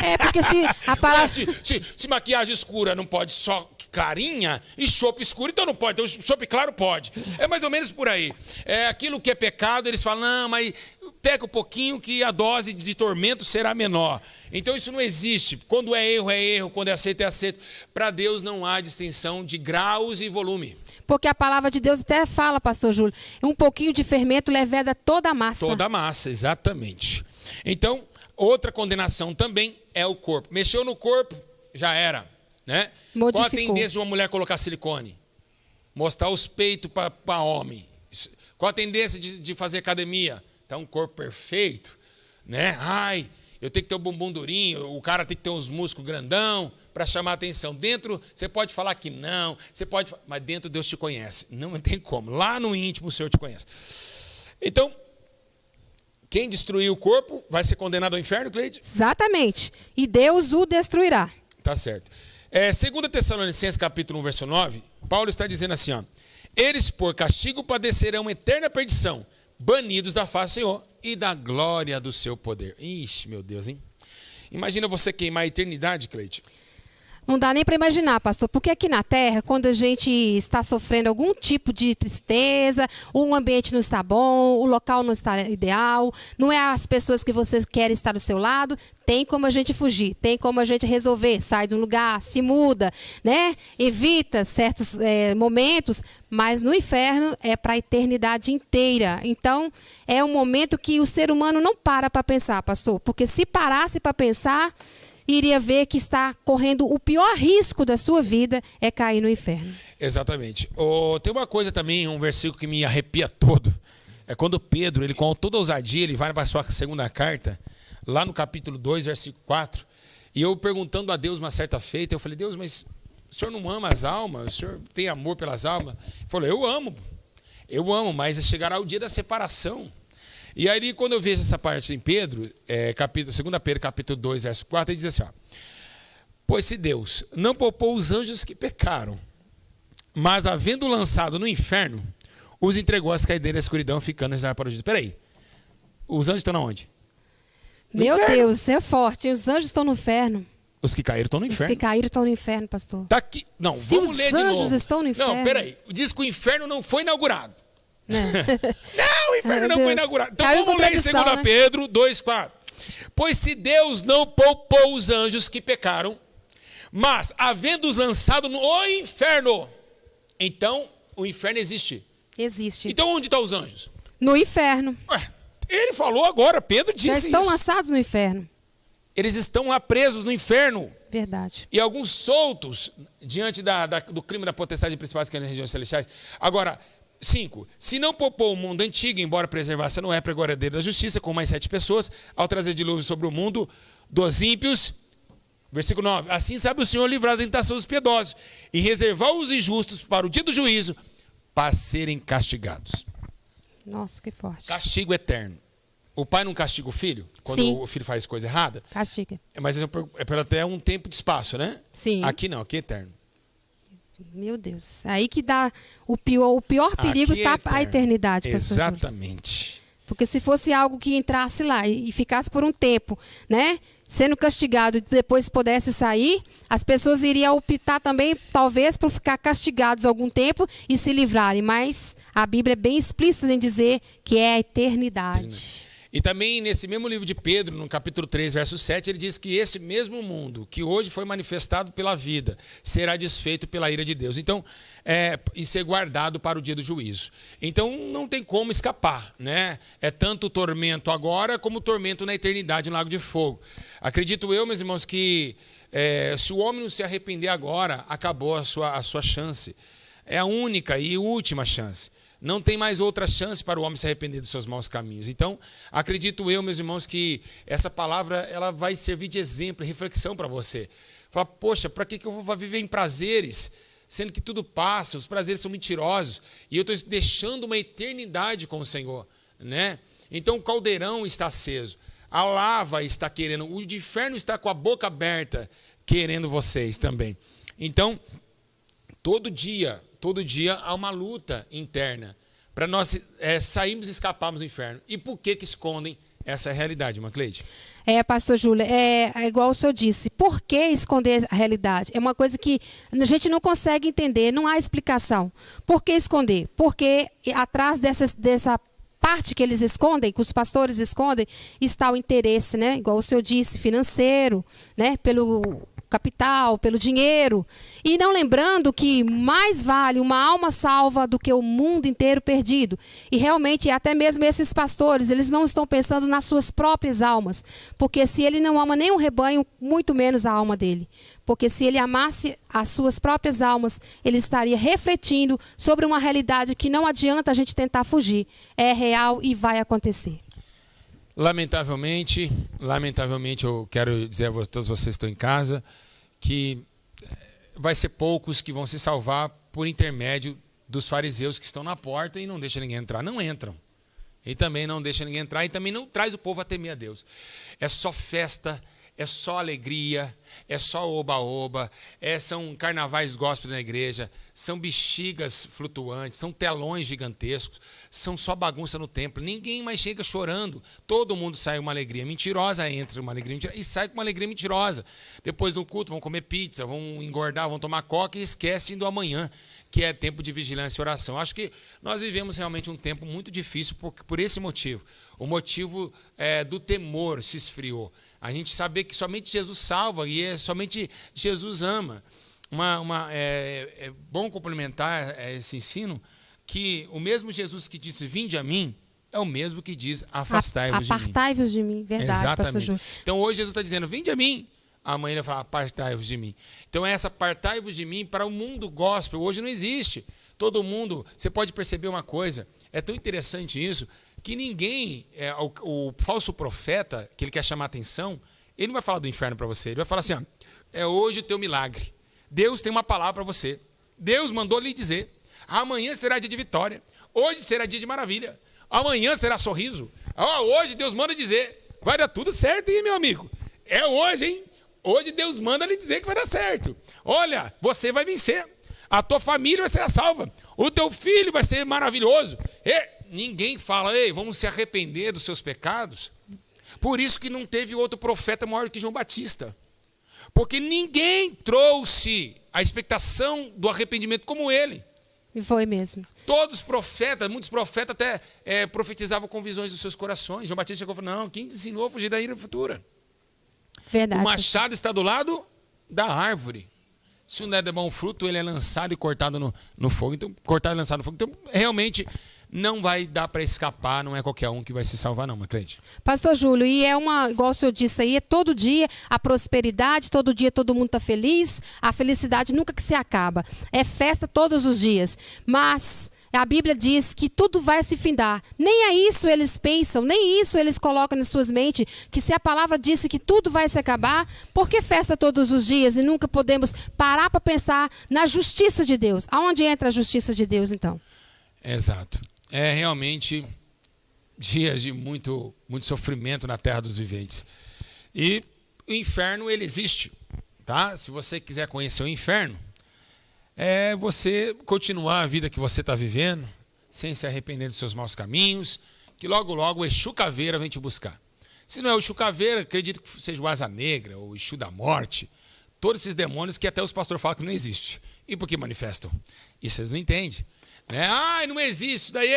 É, porque se a palavra... se maquiagem escura não pode só clarinha e chopp escuro, então não pode. Então chopp claro pode. É mais ou menos por aí. É aquilo que é pecado, eles falam, não, mas pega um pouquinho que a dose de tormento será menor. Então isso não existe. Quando é erro, quando é aceito, é aceito. Para Deus não há distinção de graus e volume. Porque a palavra de Deus até fala, pastor Júlio, um pouquinho de fermento leveda toda a massa. Toda a massa, exatamente. Então, outra condenação também é o corpo. Mexeu no corpo, já era. Né? Modificou. Qual a tendência de uma mulher colocar silicone? Mostrar os peitos para homem. Qual a tendência de fazer academia? Tá um corpo perfeito, né? Ai, eu tenho que ter o bumbum durinho, o cara tem que ter uns músculos grandão para chamar a atenção. Dentro, você pode falar que não, mas dentro Deus te conhece. Não tem como. Lá no íntimo o Senhor te conhece. Então, quem destruir o corpo vai ser condenado ao inferno, Cleide? Exatamente. E Deus o destruirá. Tá certo. 2 Tessalonicenses capítulo 1, verso 9, Paulo está dizendo assim, ó, eles por castigo padecerão eterna perdição, banidos da face do Senhor e da glória do seu poder. Ixi, meu Deus, hein? Imagina você queimar a eternidade, Cleide. Não dá nem para imaginar, pastor, porque aqui na Terra, quando a gente está sofrendo algum tipo de tristeza, o ambiente não está bom, o local não está ideal, não é as pessoas que você quer estar do seu lado, tem como a gente fugir, tem como a gente resolver, sai de um lugar, se muda, né? Evita certos momentos, mas no inferno é para a eternidade inteira. Então, é um momento que o ser humano não para pensar, pastor, porque se parasse para pensar, iria ver que está correndo o pior risco da sua vida é cair no inferno. Exatamente. Tem uma coisa também, um versículo que me arrepia todo. É quando Pedro, ele com toda ousadia, ele vai para a sua segunda carta, lá no capítulo 2, versículo 4. E eu perguntando a Deus uma certa feita, eu falei, Deus, mas o Senhor não ama as almas? O Senhor tem amor pelas almas? Ele falou, eu amo, mas chegará o dia da separação. E aí, quando eu vejo essa parte em Pedro, 2 Pedro, capítulo 2, verso 4, ele diz assim, ó, pois se Deus não poupou os anjos que pecaram, mas havendo lançado no inferno, os entregou às caideiras da escuridão, ficando reservados para o juízo. Espera aí, os anjos estão onde? Meu Deus, é forte, os anjos estão no inferno. Os que caíram estão no inferno. Os que caíram estão no inferno, pastor. Tá aqui. Não, se vamos ler de novo. Os anjos estão no inferno. Não, peraí, diz que o inferno não foi inaugurado. Não, o inferno não foi inaugurado. Então vamos ler em 2 né? Pedro 2,4. Pois se Deus não poupou os anjos que pecaram, mas havendo-os lançado no inferno, então o inferno existe. Existe. Então onde estão os anjos? No inferno. Ele falou agora, Pedro disse isso. Já estão lançados no inferno. Eles estão lá presos no inferno. Verdade. E alguns soltos diante do crime da potestade principal que é nas regiões celestiais. Agora, 5. Se não poupou o mundo antigo, embora preservasse a Noé para a glória dele da justiça, com mais 7 pessoas, ao trazer dilúvio sobre o mundo dos ímpios. Versículo 9. Assim sabe o Senhor livrar da tentação dos piedosos e reservar os injustos para o dia do juízo, para serem castigados. Nossa, que forte. Castigo eterno. O pai não castiga o filho quando Sim. o filho faz coisa errada? Castiga. Mas é pelo até um tempo de espaço, né? Sim. Aqui não, aqui é eterno. Meu Deus. Aí que dá o pior perigo Aqui está é a eternidade, pastor Júlio. Exatamente. Porque se fosse algo que entrasse lá e ficasse por um tempo, né, sendo castigado e depois pudesse sair, as pessoas iriam optar também, talvez, por ficar castigados algum tempo e se livrarem. Mas a Bíblia é bem explícita em dizer que é a eternidade. E também nesse mesmo livro de Pedro, no capítulo 3, verso 7, ele diz que esse mesmo mundo que hoje foi manifestado pela vida será desfeito pela ira de Deus. Então, e ser guardado para o dia do juízo. Então, não tem como escapar, né? É tanto o tormento agora como o tormento na eternidade no lago de fogo. Acredito eu, meus irmãos, que se o homem não se arrepender agora, acabou a sua chance. É a única e última chance. Não tem mais outra chance para o homem se arrepender dos seus maus caminhos. Então, acredito eu, meus irmãos, que essa palavra ela vai servir de exemplo e reflexão para você. Fala, poxa, para que eu vou viver em prazeres, sendo que tudo passa, os prazeres são mentirosos, e eu estou deixando uma eternidade com o Senhor, né? Então, o caldeirão está aceso, a lava está querendo, o inferno está com a boca aberta, querendo vocês também. Então, todo dia há uma luta interna para nós sairmos e escaparmos do inferno. E por que escondem essa realidade, irmã Cleide? Pastor Júlio, é igual o senhor disse, por que esconder a realidade? É uma coisa que a gente não consegue entender, não há explicação. Por que esconder? Porque atrás dessa parte que eles escondem, que os pastores escondem, está o interesse, né? Igual o senhor disse, financeiro, né? Pelo capital, pelo dinheiro. E não lembrando que mais vale uma alma salva do que o mundo inteiro perdido. E realmente, até mesmo esses pastores, eles não estão pensando nas suas próprias almas. Porque se ele não ama nem um rebanho, muito menos a alma dele. Porque se ele amasse as suas próprias almas, ele estaria refletindo sobre uma realidade que não adianta a gente tentar fugir. É real e vai acontecer. Lamentavelmente, eu quero dizer a todos vocês que estão em casa, que vai ser poucos que vão se salvar por intermédio dos fariseus que estão na porta e não deixam ninguém entrar. Não entram. E também não deixam ninguém entrar e também não traz o povo a temer a Deus. É só festa, é só alegria, é só oba-oba, são carnavais gospel na igreja, são bexigas flutuantes, são telões gigantescos, são só bagunça no templo. Ninguém mais chega chorando. Todo mundo sai com uma alegria mentirosa, entra uma alegria mentirosa e sai com uma alegria mentirosa. Depois do culto vão comer pizza, vão engordar, vão tomar coca e esquecem do amanhã, que é tempo de vigilância e oração. Acho que nós vivemos realmente um tempo muito difícil por esse motivo. O motivo do temor se esfriou. A gente saber que somente Jesus salva e somente Jesus ama. É bom complementar esse ensino que o mesmo Jesus que disse vinde a mim é o mesmo que diz afastai-vos de mim. Apartai-vos de mim, verdade, exatamente. Pastor Júlio. Então hoje Jesus está dizendo vinde a mim, amanhã ele vai falar apartai-vos de mim. Então essa apartai-vos de mim para o mundo gospel hoje não existe. Todo mundo, você pode perceber uma coisa, é tão interessante isso, que ninguém, o falso profeta, que ele quer chamar a atenção, ele não vai falar do inferno para você, ele vai falar assim, é hoje o teu milagre. Deus tem uma palavra para você. Deus mandou lhe dizer, amanhã será dia de vitória, hoje será dia de maravilha, amanhã será sorriso. Hoje Deus manda dizer, vai dar tudo certo, hein, meu amigo? É hoje, hein? Hoje Deus manda lhe dizer que vai dar certo. Olha, você vai vencer. A tua família vai ser salva. O teu filho vai ser maravilhoso. Ninguém fala, ei, vamos se arrepender dos seus pecados. Por isso que não teve outro profeta maior que João Batista. Porque ninguém trouxe a expectação do arrependimento como ele. E foi mesmo. Todos os profetas, muitos profetas até profetizavam com visões dos seus corações. João Batista chegou e falou, não, quem te ensinou a fugir da ira futura? Verdade. O machado está do lado da árvore. Se não der de bom fruto, ele é lançado e cortado no fogo. Então, cortado e lançado no fogo. Então, realmente, não vai dar para escapar, não é qualquer um que vai se salvar, não, Macleide. Pastor Júlio, e igual o senhor disse aí, é todo dia a prosperidade, todo dia todo mundo está feliz, a felicidade nunca que se acaba. É festa todos os dias. Mas a Bíblia diz que tudo vai se findar. Nem a isso eles pensam, nem isso eles colocam nas suas mentes, que se a palavra disse que tudo vai se acabar, por que festa todos os dias e nunca podemos parar para pensar na justiça de Deus? Aonde entra a justiça de Deus, então? Exato. É realmente dias de muito sofrimento na terra dos viventes. E o inferno, ele existe. Tá? Se você quiser conhecer o inferno, é você continuar a vida que você está vivendo, sem se arrepender dos seus maus caminhos, que logo, logo o Exu Caveira vem te buscar. Se não é o Exu Caveira, acredito que seja o Asa Negra, o Exu da Morte, todos esses demônios que até os pastores falam que não existem. E por que manifestam? Isso vocês não entendem. Né? Ah, não existe, isso daí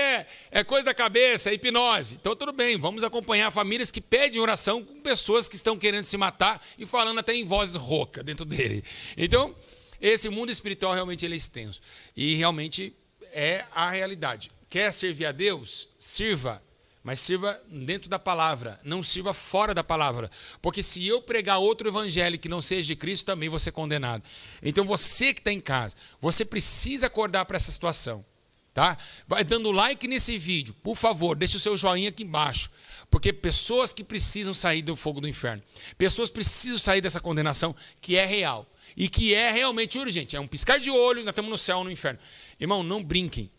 é coisa da cabeça, é hipnose. Então tudo bem, vamos acompanhar famílias que pedem oração com pessoas que estão querendo se matar e falando até em vozes roucas dentro dele. Então, esse mundo espiritual realmente ele é extenso. E realmente é a realidade. Quer servir a Deus? Sirva. Mas sirva dentro da palavra, não sirva fora da palavra. Porque se eu pregar outro evangelho que não seja de Cristo, também vou ser condenado. Então você que está em casa, você precisa acordar para essa situação. Tá? Vai dando like nesse vídeo, por favor, deixe o seu joinha aqui embaixo. Porque pessoas que precisam sair do fogo do inferno, pessoas precisam sair dessa condenação que é real. E que é realmente urgente. É um piscar de olho, nós estamos no céu ou no inferno. Irmão, não brinquem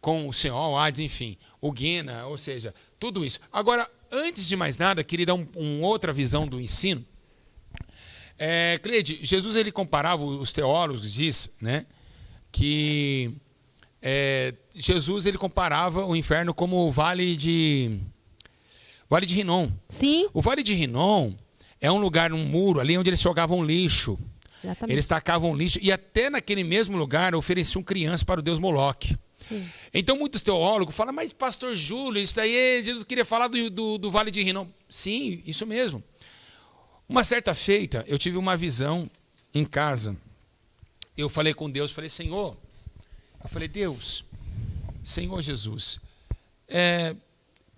com o Senhor, o Hades, enfim, o Guena, ou seja, tudo isso. Agora, antes de mais nada, queria dar uma outra visão do ensino. Cleide, Jesus ele comparava, os teólogos diz, né, que Jesus ele comparava o inferno como o Vale de Rinom. Sim. O Vale de Rinom é um lugar, um muro, ali onde eles jogavam lixo. Exatamente. Eles tacavam lixo e até naquele mesmo lugar ofereciam crianças para o deus Moloque. Sim. Então muitos teólogos falam, mas pastor Júlio, isso aí Jesus queria falar do Vale de Rinom. Sim, isso mesmo. Uma certa feita, eu tive uma visão em casa. Eu falei com Deus, falei, Senhor, Deus, Senhor Jesus,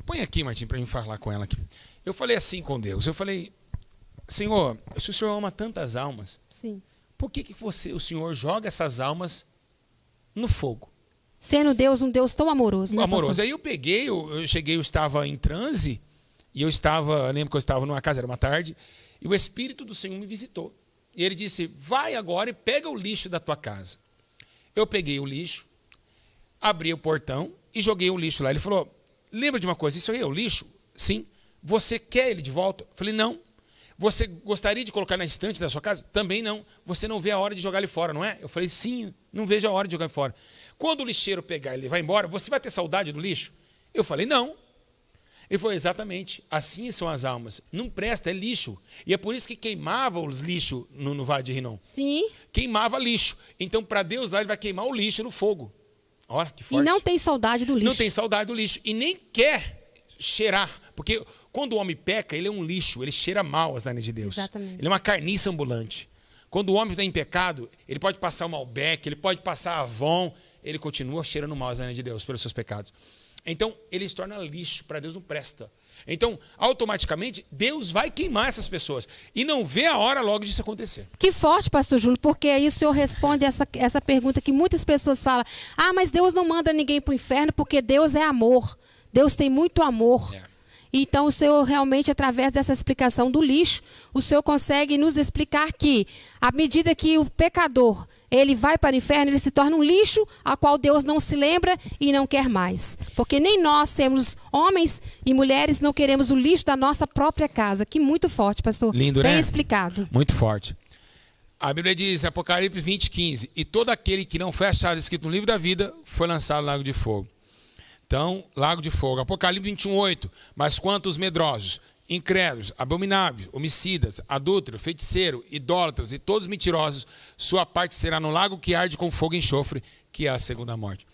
põe aqui, Martim, para mim falar com ela aqui. Eu falei assim com Deus, eu falei, Senhor, se o Senhor ama tantas almas, Sim. por que o Senhor joga essas almas no fogo? Sendo Deus um Deus tão amoroso, né, Amoroso. pastor? Aí eu cheguei, eu estava em transe, e eu lembro que eu estava numa casa, era uma tarde, e o Espírito do Senhor me visitou. E ele disse, vai agora e pega o lixo da tua casa. Eu peguei o lixo, abri o portão e joguei o lixo lá. Ele falou, lembra de uma coisa, isso aí é o lixo? Sim. Você quer ele de volta? Eu falei, não. Você gostaria de colocar na estante da sua casa? Também não. Você não vê a hora de jogar ele fora, não é? Eu falei, sim, não vejo a hora de jogar ele fora. Quando o lixeiro pegar e ele vai embora, você vai ter saudade do lixo? Eu falei, não. Ele falou, exatamente, assim são as almas. Não presta, é lixo. E é por isso que queimava os lixos no Vale de Rinom. Sim. Queimava lixo. Então, para Deus lá, ele vai queimar o lixo no fogo. Olha que forte. E não tem saudade do lixo. Não tem saudade do lixo. E nem quer cheirar. Porque quando o homem peca, ele é um lixo. Ele cheira mal as leis de Deus. Exatamente. Ele é uma carniça ambulante. Quando o homem está em pecado, ele pode passar o Malbec, ele pode passar Avon, ele continua cheirando mal as leis de Deus pelos seus pecados. Então, ele se torna lixo. Para Deus não presta. Então, automaticamente, Deus vai queimar essas pessoas. E não vê a hora logo disso acontecer. Que forte, pastor Júlio, porque aí o senhor responde essa pergunta que muitas pessoas falam. Ah, mas Deus não manda ninguém para o inferno porque Deus é amor. Deus tem muito amor. Então, o senhor realmente, através dessa explicação do lixo, o senhor consegue nos explicar que, à medida que o pecador ele vai para o inferno, ele se torna um lixo a qual Deus não se lembra e não quer mais. Porque nem nós, sermos homens e mulheres, não queremos o lixo da nossa própria casa. Que muito forte, pastor. Lindo, bem né? explicado. Muito forte. A Bíblia diz, Apocalipse 20:15, e todo aquele que não foi achado escrito no livro da vida foi lançado no lago de fogo. Então, lago de fogo. Apocalipse 21:8, mas quanto os medrosos, incrédulos, abomináveis, homicidas, adúlteros, feiticeiros, idólatras e todos mentirosos, sua parte será no lago que arde com fogo e enxofre, que é a segunda morte.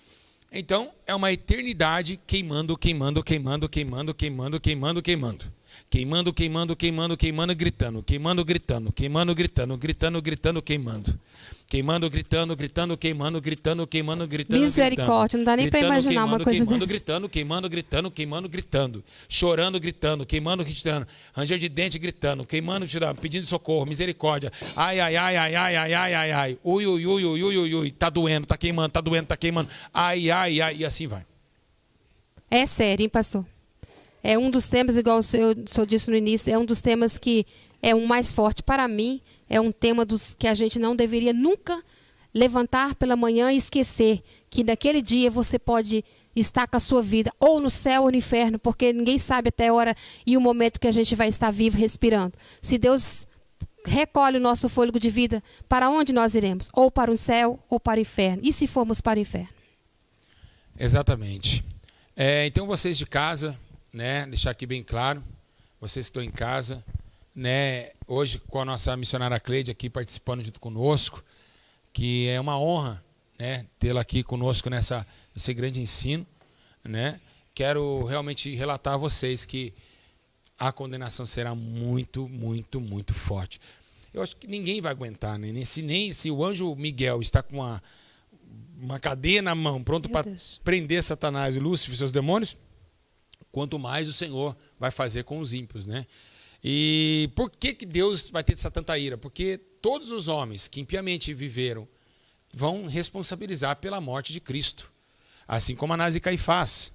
Então, é uma eternidade queimando, queimando, queimando, queimando, queimando, queimando, queimando. Queimando, queimando, queimando, queimando, gritando. Queimando, gritando. Queimando, gritando. Gritando, gritando, queimando. Queimando, gritando, gritando, queimando, gritando, queimando, gritando. Misericórdia, não dá nem para imaginar uma coisa queimando, dessa. gritando, queimando, gritando, queimando, gritando. Chorando, gritando, queimando, gritando. Ranger de dente, gritando. Queimando, tirando, pedindo socorro, misericórdia. Ai, ai, ai, ai, ai, ai, ai, ai, ai. Ui, ui, ui, ui, ui, ui, ui. Tá doendo, tá queimando, tá doendo, tá queimando. Ai, ai, ai. E assim vai. É sério, hein, pastor? É um dos temas, igual o senhor disse no início, é um dos temas que é um mais forte para mim. É um tema dos que a gente não deveria nunca levantar pela manhã e esquecer que naquele dia você pode estar com a sua vida ou no céu ou no inferno, porque ninguém sabe até a hora e o momento que a gente vai estar vivo respirando. Se Deus recolhe o nosso fôlego de vida, para onde nós iremos? Ou para o céu ou para o inferno. E se formos para o inferno? Exatamente. Então vocês de casa, né, deixar aqui bem claro, vocês que estão em casa, né, hoje com a nossa missionária Cleide aqui participando junto conosco, que é uma honra, né, tê-la aqui conosco nesse grande ensino, né? Quero realmente relatar a vocês que a condenação será muito, muito, muito forte. Eu acho que ninguém vai aguentar, né? Nem se o anjo Miguel está com uma cadeia na mão, pronto para prender Satanás e Lúcifer e seus demônios, quanto mais o Senhor vai fazer com os ímpios, né? E por que Deus vai ter essa tanta ira? Porque todos os homens que impiamente viveram vão responsabilizar pela morte de Cristo, assim como Anás e Caifás.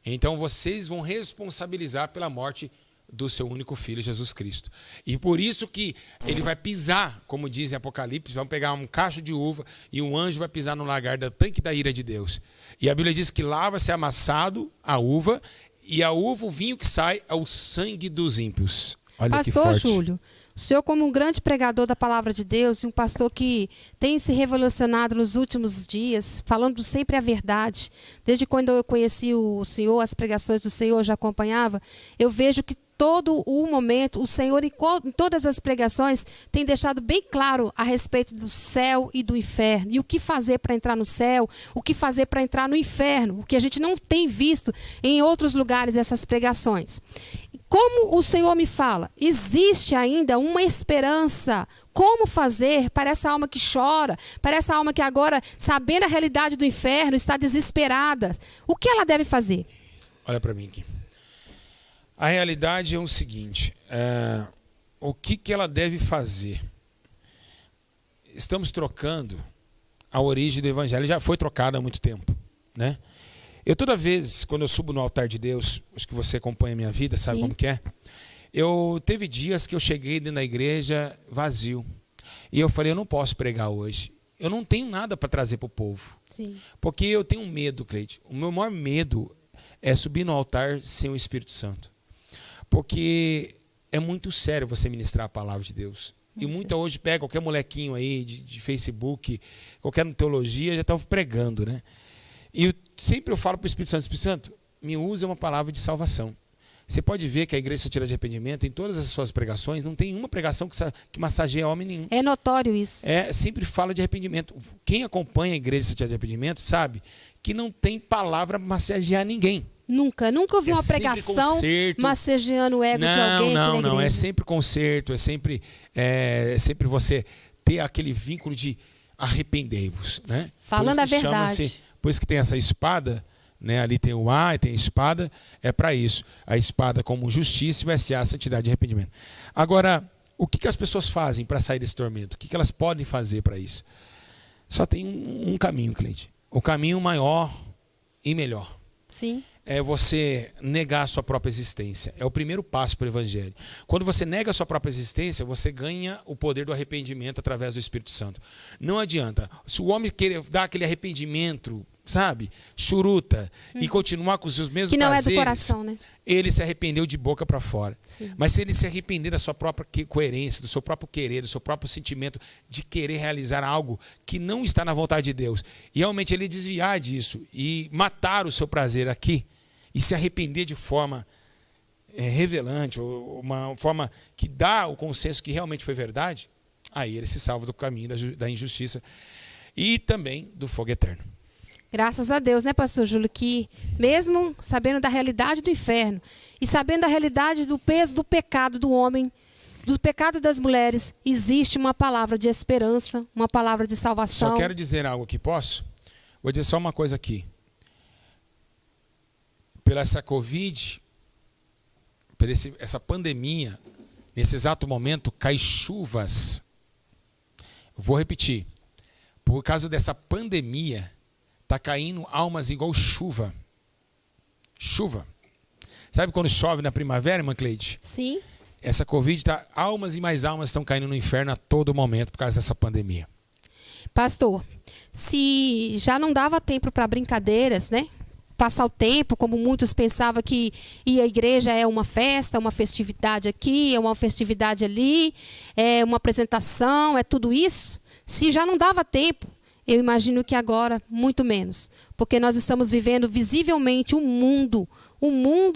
Então vocês vão responsabilizar pela morte do seu único filho, Jesus Cristo. E por isso que ele vai pisar, como diz em Apocalipse, vão pegar um cacho de uva e um anjo vai pisar no lagar do tanque da ira de Deus. E a Bíblia diz que lá vai ser amassado a uva, e a uva, o vinho que sai, é o sangue dos ímpios. Olha Pastor que forte. Júlio, o senhor como um grande pregador da palavra de Deus e um pastor que tem se revolucionado nos últimos dias, falando sempre a verdade, desde quando eu conheci o senhor, as pregações do senhor eu já acompanhava, eu vejo que todo o momento, o Senhor em todas as pregações tem deixado bem claro a respeito do céu e do inferno. E o que fazer para entrar no céu, o que fazer para entrar no inferno, o que a gente não tem visto em outros lugares essas pregações. Como o Senhor me fala, existe ainda uma esperança. Como fazer para essa alma que chora, para essa alma que agora, sabendo a realidade do inferno, está desesperada? O que ela deve fazer? Olha para mim aqui. A realidade é o seguinte, o que ela deve fazer? Estamos trocando a origem do evangelho, já foi trocada há muito tempo, né? Eu toda vez, quando eu subo no altar de Deus, acho que você acompanha a minha vida, sabe como que é? Teve dias que eu cheguei dentro da igreja vazio, e eu falei, eu não posso pregar hoje, eu não tenho nada para trazer para o povo, Sim. Porque eu tenho medo, Cleide, o meu maior medo é subir no altar sem o Espírito Santo. Porque é muito sério você ministrar a palavra de Deus. E muita hoje pega qualquer molequinho aí de Facebook, qualquer teologia, já está pregando, né? E sempre eu falo para o Espírito Santo, me usa uma palavra de salvação. Você pode ver que a igreja tira de arrependimento, em todas as suas pregações, não tem uma pregação que massageia homem nenhum. É notório isso. Sempre fala de arrependimento. Quem acompanha a igreja tira de arrependimento sabe que não tem palavra para massagear ninguém. Nunca ouvi uma pregação massageando o ego de alguém. Não, é sempre conserto, é sempre você ter aquele vínculo de arrependei-vos, né? Falando a verdade. Por isso que tem essa espada, né? Ali tem o A e tem a espada, é para isso. A espada como justiça e o SA, santidade e arrependimento. Agora, o que as pessoas fazem para sair desse tormento? O que elas podem fazer para isso? Só tem um caminho, Cleide. O caminho maior e melhor. Sim. É você negar a sua própria existência. É o primeiro passo para o evangelho. Quando você nega a sua própria existência, você ganha o poder do arrependimento através do Espírito Santo. Não adianta. Se o homem querer dar aquele arrependimento, sabe, churuta, e continuar com os seus mesmos que não prazeres, é do coração, né? Ele se arrependeu de boca para fora. Sim. Mas se ele se arrepender da sua própria coerência, do seu próprio querer, do seu próprio sentimento de querer realizar algo que não está na vontade de Deus, e realmente ele desviar disso e matar o seu prazer aqui, e se arrepender de forma revelante, ou uma forma que dá o consenso que realmente foi verdade, aí ele se salva do caminho da injustiça e também do fogo eterno. Graças a Deus, né, pastor Júlio, que mesmo sabendo da realidade do inferno e sabendo da realidade do peso do pecado do homem, do pecado das mulheres, existe uma palavra de esperança, uma palavra de salvação. Só quero dizer algo aqui, posso? Vou dizer só uma coisa aqui. Pela essa Covid, por essa pandemia, nesse exato momento, cai chuvas. Vou repetir. Por causa dessa pandemia, está caindo almas igual chuva. Chuva. Sabe quando chove na primavera, irmã Cleide? Sim. Essa Covid, almas e mais almas estão caindo no inferno a todo momento por causa dessa pandemia. Pastor, se já não dava tempo para brincadeiras, né? Passar o tempo, como muitos pensavam que ir à igreja é uma festa, uma festividade aqui, é uma festividade ali, é uma apresentação, é tudo isso. Se já não dava tempo, Eu imagino que agora, muito menos. Porque nós estamos vivendo visivelmente o mundo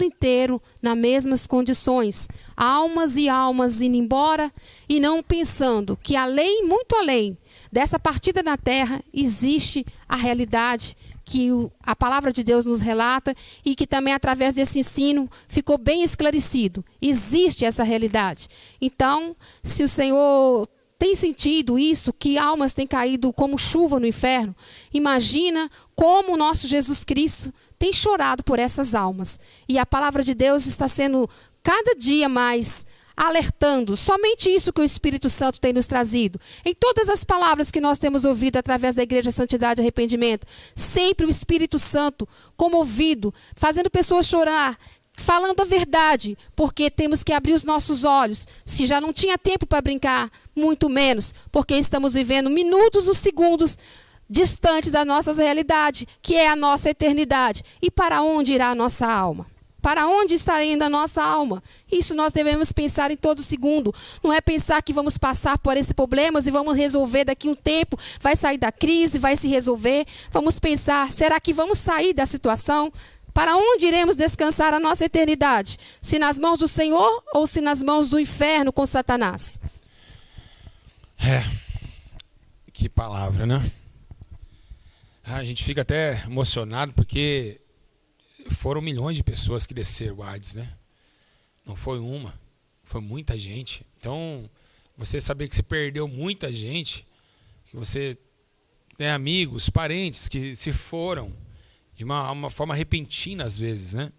inteiro nas mesmas condições. Almas e almas indo embora e não pensando que além, muito além dessa partida na terra, existe a realidade que a palavra de Deus nos relata e que também através desse ensino ficou bem esclarecido. Existe essa realidade. Então, se o Senhor tem sentido isso, que almas têm caído como chuva no inferno, imagina como o nosso Jesus Cristo tem chorado por essas almas. E a palavra de Deus está sendo cada dia mais alertando. Somente isso que o Espírito Santo tem nos trazido. Em todas as palavras que nós temos ouvido através da Igreja Santidade e Arrependimento, sempre o Espírito Santo comovido, fazendo pessoas chorar, falando a verdade, porque temos que abrir os nossos olhos. Se já não tinha tempo para brincar, muito menos, porque estamos vivendo minutos ou segundos distantes da nossa realidade, que é a nossa eternidade. E para onde irá a nossa alma? Para onde está indo a nossa alma? Isso nós devemos pensar em todo segundo. Não é pensar que vamos passar por esses problemas e vamos resolver daqui a um tempo, vai sair da crise, vai se resolver. Vamos pensar, será que vamos sair da situação? Para onde iremos descansar a nossa eternidade? Se nas mãos do Senhor ou se nas mãos do inferno com Satanás? Que palavra, né? A gente fica até emocionado porque foram milhões de pessoas que desceram o Hades, né? Não foi uma, foi muita gente. Então, você saber que você perdeu muita gente, que você tem amigos, parentes que se foram de uma forma repentina às vezes, né?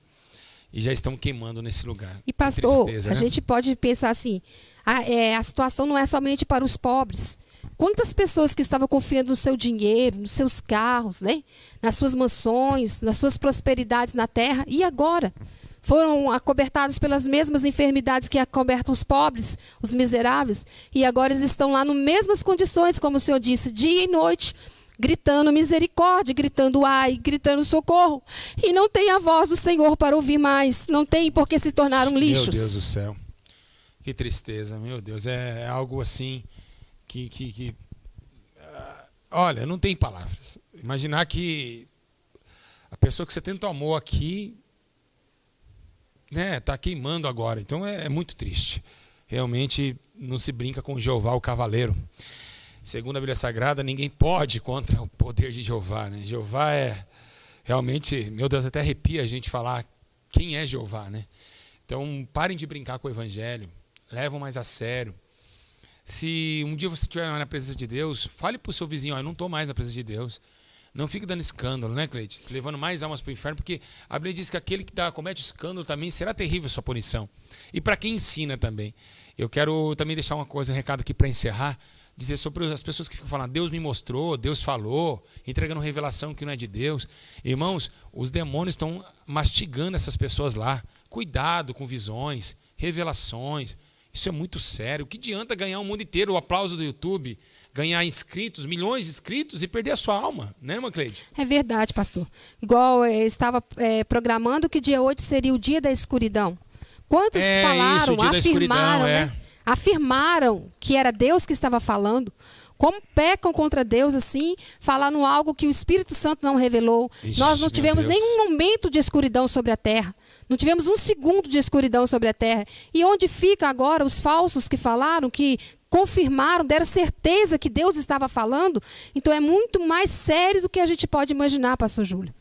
E já estão queimando nesse lugar. E pastor, tristeza, a né? gente pode pensar assim, a situação não é somente para os pobres. Quantas pessoas que estavam confiando no seu dinheiro, nos seus carros, né? Nas suas mansões, nas suas prosperidades na terra, e agora? Foram acobertados pelas mesmas enfermidades que acobertam os pobres, os miseráveis, e agora eles estão lá nas mesmas condições, como o Senhor disse, dia e noite, gritando misericórdia, gritando ai, gritando socorro. E não tem a voz do Senhor para ouvir mais. Não tem porque se tornaram lixos. Meu Deus do céu. Que tristeza, meu Deus. É algo assim que olha, não tem palavras. Imaginar que a pessoa que você tanto amou aqui, né, está queimando agora. Então é muito triste. Realmente não se brinca com Jeová, o cavaleiro. Segundo a Bíblia Sagrada, ninguém pode contra o poder de Jeová, né? Jeová é realmente, meu Deus, até arrepia a gente falar quem é Jeová, né? Então, parem de brincar com o Evangelho, levam mais a sério. Se um dia você estiver na presença de Deus, fale para o seu vizinho, eu não estou mais na presença de Deus. Não fique dando escândalo, né, Cleide? Levando mais almas para o inferno, porque a Bíblia diz que aquele que comete escândalo também será terrível a sua punição. E para quem ensina também. Eu quero também deixar um recado aqui para encerrar, dizer sobre as pessoas que ficam falando, Deus me mostrou, Deus falou, entregando revelação que não é de Deus. Irmãos, os demônios estão mastigando essas pessoas lá. Cuidado com visões, revelações. Isso é muito sério. O que adianta ganhar o mundo inteiro, o aplauso do YouTube, ganhar inscritos, milhões de inscritos e perder a sua alma, né, irmã Cleide? É verdade, pastor. Igual eu estava programando que dia 8 seria o dia da escuridão. Quantos falaram, afirmaram, né? Afirmaram que era Deus que estava falando. Como pecam contra Deus assim, falando algo que o Espírito Santo não revelou. Ixi, nós não tivemos nenhum momento de escuridão sobre a terra. Não tivemos um segundo de escuridão sobre a terra. E onde fica agora os falsos que falaram, que confirmaram, deram certeza que Deus estava falando? Então é muito mais sério do que a gente pode imaginar, pastor Júlio.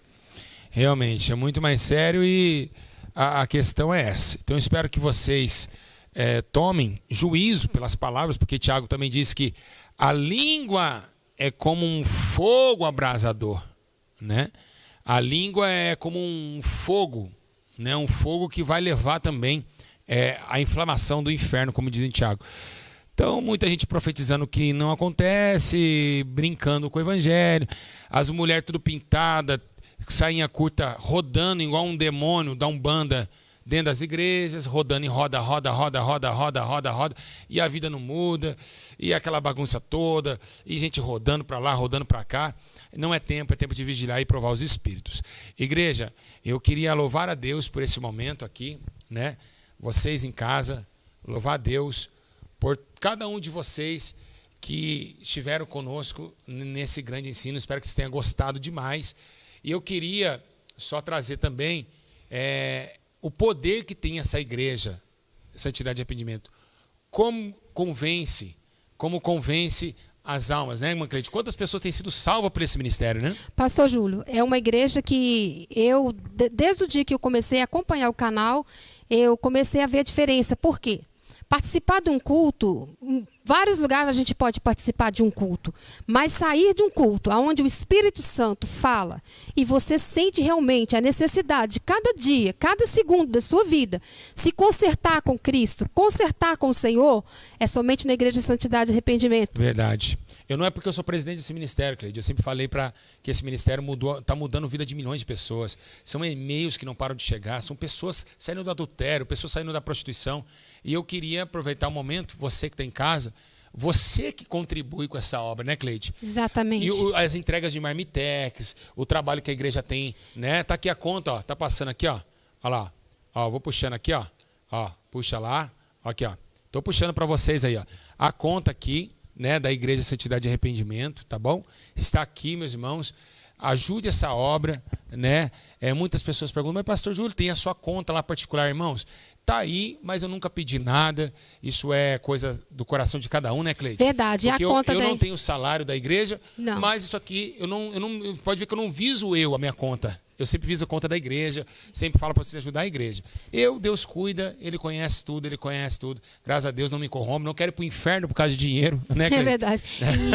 Realmente, é muito mais sério e a questão é essa. Então eu espero que vocês tomem juízo pelas palavras, porque Tiago também diz que a língua é como um fogo abrasador, né? A língua é como um fogo, né? Um fogo que vai levar também a inflamação do inferno, como diz em Tiago. Então, muita gente profetizando que não acontece, brincando com o evangelho, as mulheres tudo pintadas, sainha curta, rodando igual um demônio da Umbanda dentro das igrejas, rodando em roda, e a vida não muda, e aquela bagunça toda, e gente rodando para lá, rodando para cá. Não é tempo de vigiar e provar os espíritos. Igreja, eu queria louvar a Deus por esse momento aqui, né? Vocês em casa, louvar a Deus por cada um de vocês que estiveram conosco nesse grande ensino. Espero que vocês tenham gostado demais. E eu queria só trazer também o poder que tem essa igreja, Santidade e Arrependimento. Como convence as almas, né, irmã Cleide? Quantas pessoas têm sido salvas por esse ministério, né? Pastor Júlio, é uma igreja que desde o dia que eu comecei a acompanhar o canal, eu comecei a ver a diferença. Por quê? Participar de um culto, em vários lugares a gente pode participar de um culto, mas sair de um culto onde o Espírito Santo fala e você sente realmente a necessidade de cada dia, cada segundo da sua vida, se consertar com Cristo, consertar com o Senhor, é somente na Igreja de Santidade e Arrependimento. Verdade. Eu não é porque eu sou presidente desse ministério, Cleide. Eu sempre falei que esse ministério está mudando a vida de milhões de pessoas. São e-mails que não param de chegar, são pessoas saindo do adultério, pessoas saindo da prostituição. E eu queria aproveitar o momento, você que está em casa, você que contribui com essa obra, né, Cleide? Exatamente. E as entregas de marmitex, o trabalho que a igreja tem, né? Tá aqui a conta, ó, tá passando aqui, ó. Olha lá. Ó, vou puxando aqui, ó. Ó, puxa lá. Aqui, ó. Tô puxando para vocês aí, ó. A conta aqui, né, da Igreja Santidade e Arrependimento, tá bom? Está aqui, meus irmãos. Ajude essa obra, né? Muitas pessoas perguntam, mas pastor Júlio, tem a sua conta lá particular, irmãos? Tá aí, mas eu nunca pedi nada. Isso é coisa do coração de cada um, né, Cleide? Verdade. Porque a conta eu não tenho salário da igreja, não. Mas isso aqui, pode ver que eu não viso a minha conta. Eu sempre viso a conta da igreja, sempre falo para vocês ajudar a igreja. Deus cuida, Ele conhece tudo. Graças a Deus, não me corrompe, não quero ir para o inferno por causa de dinheiro, né, Cleide? É verdade.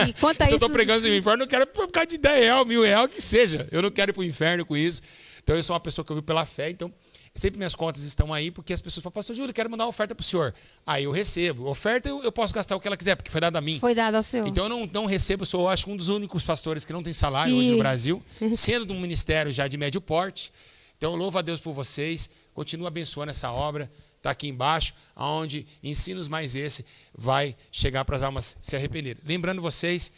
E quanto a Se isso... eu estou pregando no inferno, não quero por causa de 10 reais, 1.000 reais, que seja. Eu não quero ir para o inferno com isso. Então, eu sou uma pessoa que eu vivo pela fé, então... Sempre minhas contas estão aí, porque as pessoas falam, pastor Júlio, eu quero mandar uma oferta para o senhor. Aí eu recebo. Oferta eu posso gastar o que ela quiser, porque foi dado a mim. Foi dado ao senhor. Então eu não recebo, eu sou, acho, um dos únicos pastores que não tem salário hoje no Brasil, sendo de um ministério já de médio porte. Então eu louvo a Deus por vocês, continuo abençoando essa obra. Está aqui embaixo, onde ensinos mais esse vai chegar para as almas se arrependerem. Lembrando vocês,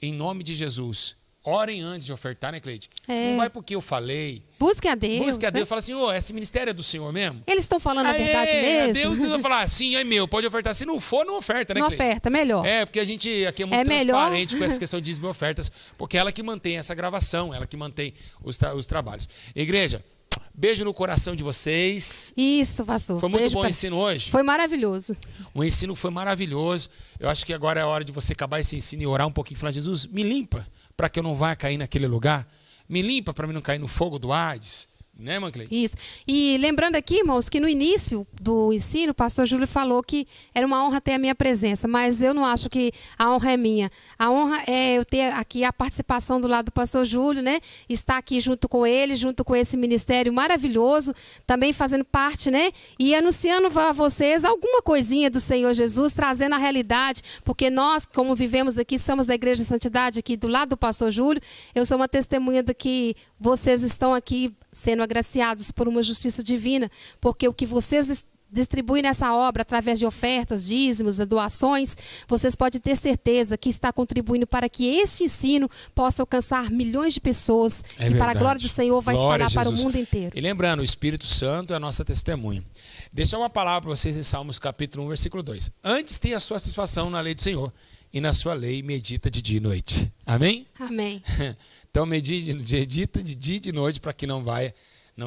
em nome de Jesus, orem antes de ofertar, né, Cleide? Não vai porque eu falei. Busque a Deus. Busque a Deus. Fala assim, esse ministério é do Senhor mesmo? Eles estão falando a verdade mesmo? Deus vai falar, sim, é meu, pode ofertar. Se não for, não oferta, né, não Cleide? oferta, melhor. Porque a gente aqui é muito transparente com essa questão de dízimo e ofertas, porque é ela que mantém essa gravação, ela que mantém os trabalhos. Igreja, beijo no coração de vocês. Isso, pastor. Foi muito bom o ensino hoje. Foi maravilhoso. O ensino foi maravilhoso. Eu acho que agora é a hora de você acabar esse ensino e orar um pouquinho e falar, Jesus, me limpa para que eu não vá cair naquele lugar. Me limpa para mim não cair no fogo do Hades. Né, irmã Cleide? Isso. E lembrando aqui, irmãos, que no início do ensino, o pastor Júlio falou que era uma honra ter a minha presença, mas eu não acho que a honra é minha. A honra é eu ter aqui a participação do lado do pastor Júlio, né? Estar aqui junto com ele, junto com esse ministério maravilhoso, também fazendo parte, né? E anunciando a vocês alguma coisinha do Senhor Jesus, trazendo a realidade, porque nós, como vivemos aqui, somos da Igreja de Santidade, aqui do lado do pastor Júlio, eu sou uma testemunha do que vocês estão aqui sendo agraciados por uma justiça divina, porque o que vocês distribuem nessa obra através de ofertas, dízimos, doações, vocês podem ter certeza que está contribuindo para que este ensino possa alcançar milhões de pessoas e para a glória do Senhor vai espalhar para o mundo inteiro. E lembrando, o Espírito Santo é a nossa testemunha. Deixa uma palavra para vocês em Salmos capítulo 1, versículo 2. Antes tenha a sua satisfação na lei do Senhor e na sua lei medita de dia e noite. Amém? Amém. Então medita de dia e de noite para que não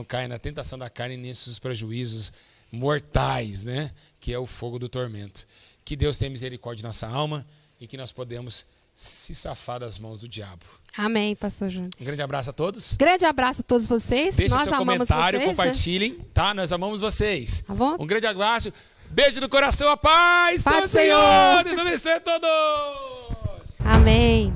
caia na tentação da carne nesses prejuízos mortais, né? Que é o fogo do tormento. Que Deus tenha misericórdia de nossa alma e que nós podemos se safar das mãos do diabo. Amém, pastor Júnior. Um grande abraço a todos. Grande abraço a todos vocês. Deixe nós seu comentário, compartilhem, tá? Nós amamos vocês. Tá bom? Um grande abraço. Beijo no coração, a paz do Senhor. Deus abençoe a todos. Amém.